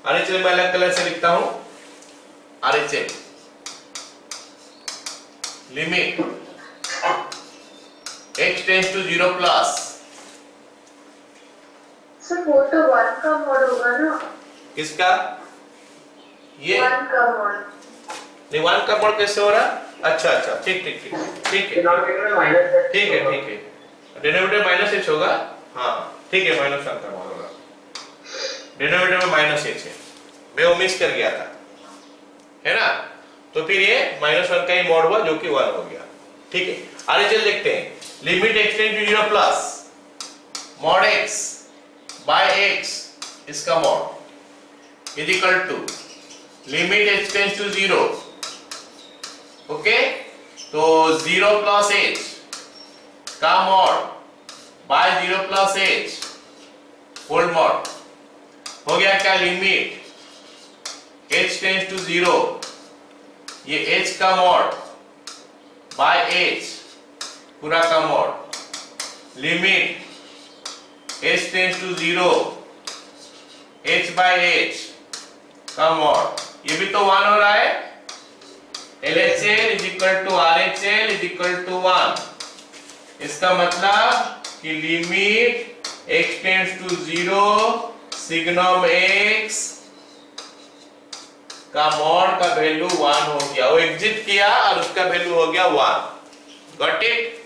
RHL मैं अलग कलर से लिखता हूं, RHL limit x tends to 0 plus, sir वो तो 1 का मॉड होगा ना? किसका? ये 1 का मॉड। नहीं, 1 का मॉड कैसे हो रहा? अच्छा अच्छा, ठीक ठीक ठीक ठीक है, डिनोमिनेटर में माइनस ठीक है ठीक है, डिनोमिनेटर माइनस h होगा, हाँ ठीक है, -1 का मॉड होगा, डिनोमिनेटर में माइनस h है, मैं वो मिस कर गया था, है ना? तो फिर ये -1 का ही मॉड हुआ जो कि 1 हो गया, ठीक है। RHL देखते हैं, limit x tend to 0 plus mod x by x, इसका mod is equal to limit h tends to 0, okay, तो 0 प्लस h का mod by 0 plus h whole mod हो गया क्या, लिमिट h टेंड्स टू 0 ये h का mod by h पूरा का mod limit h tends to 0 h by h का मॉड, ये भी तो 1 हो रहा है। LHL is equal to RHL is equal to 1। इसका मतलब कि limit x tends to 0 signum x का मॉड का वैल्यू 1 हो गया, वो एग्जिट किया और उसका वैल्यू हो गया 1। Got it?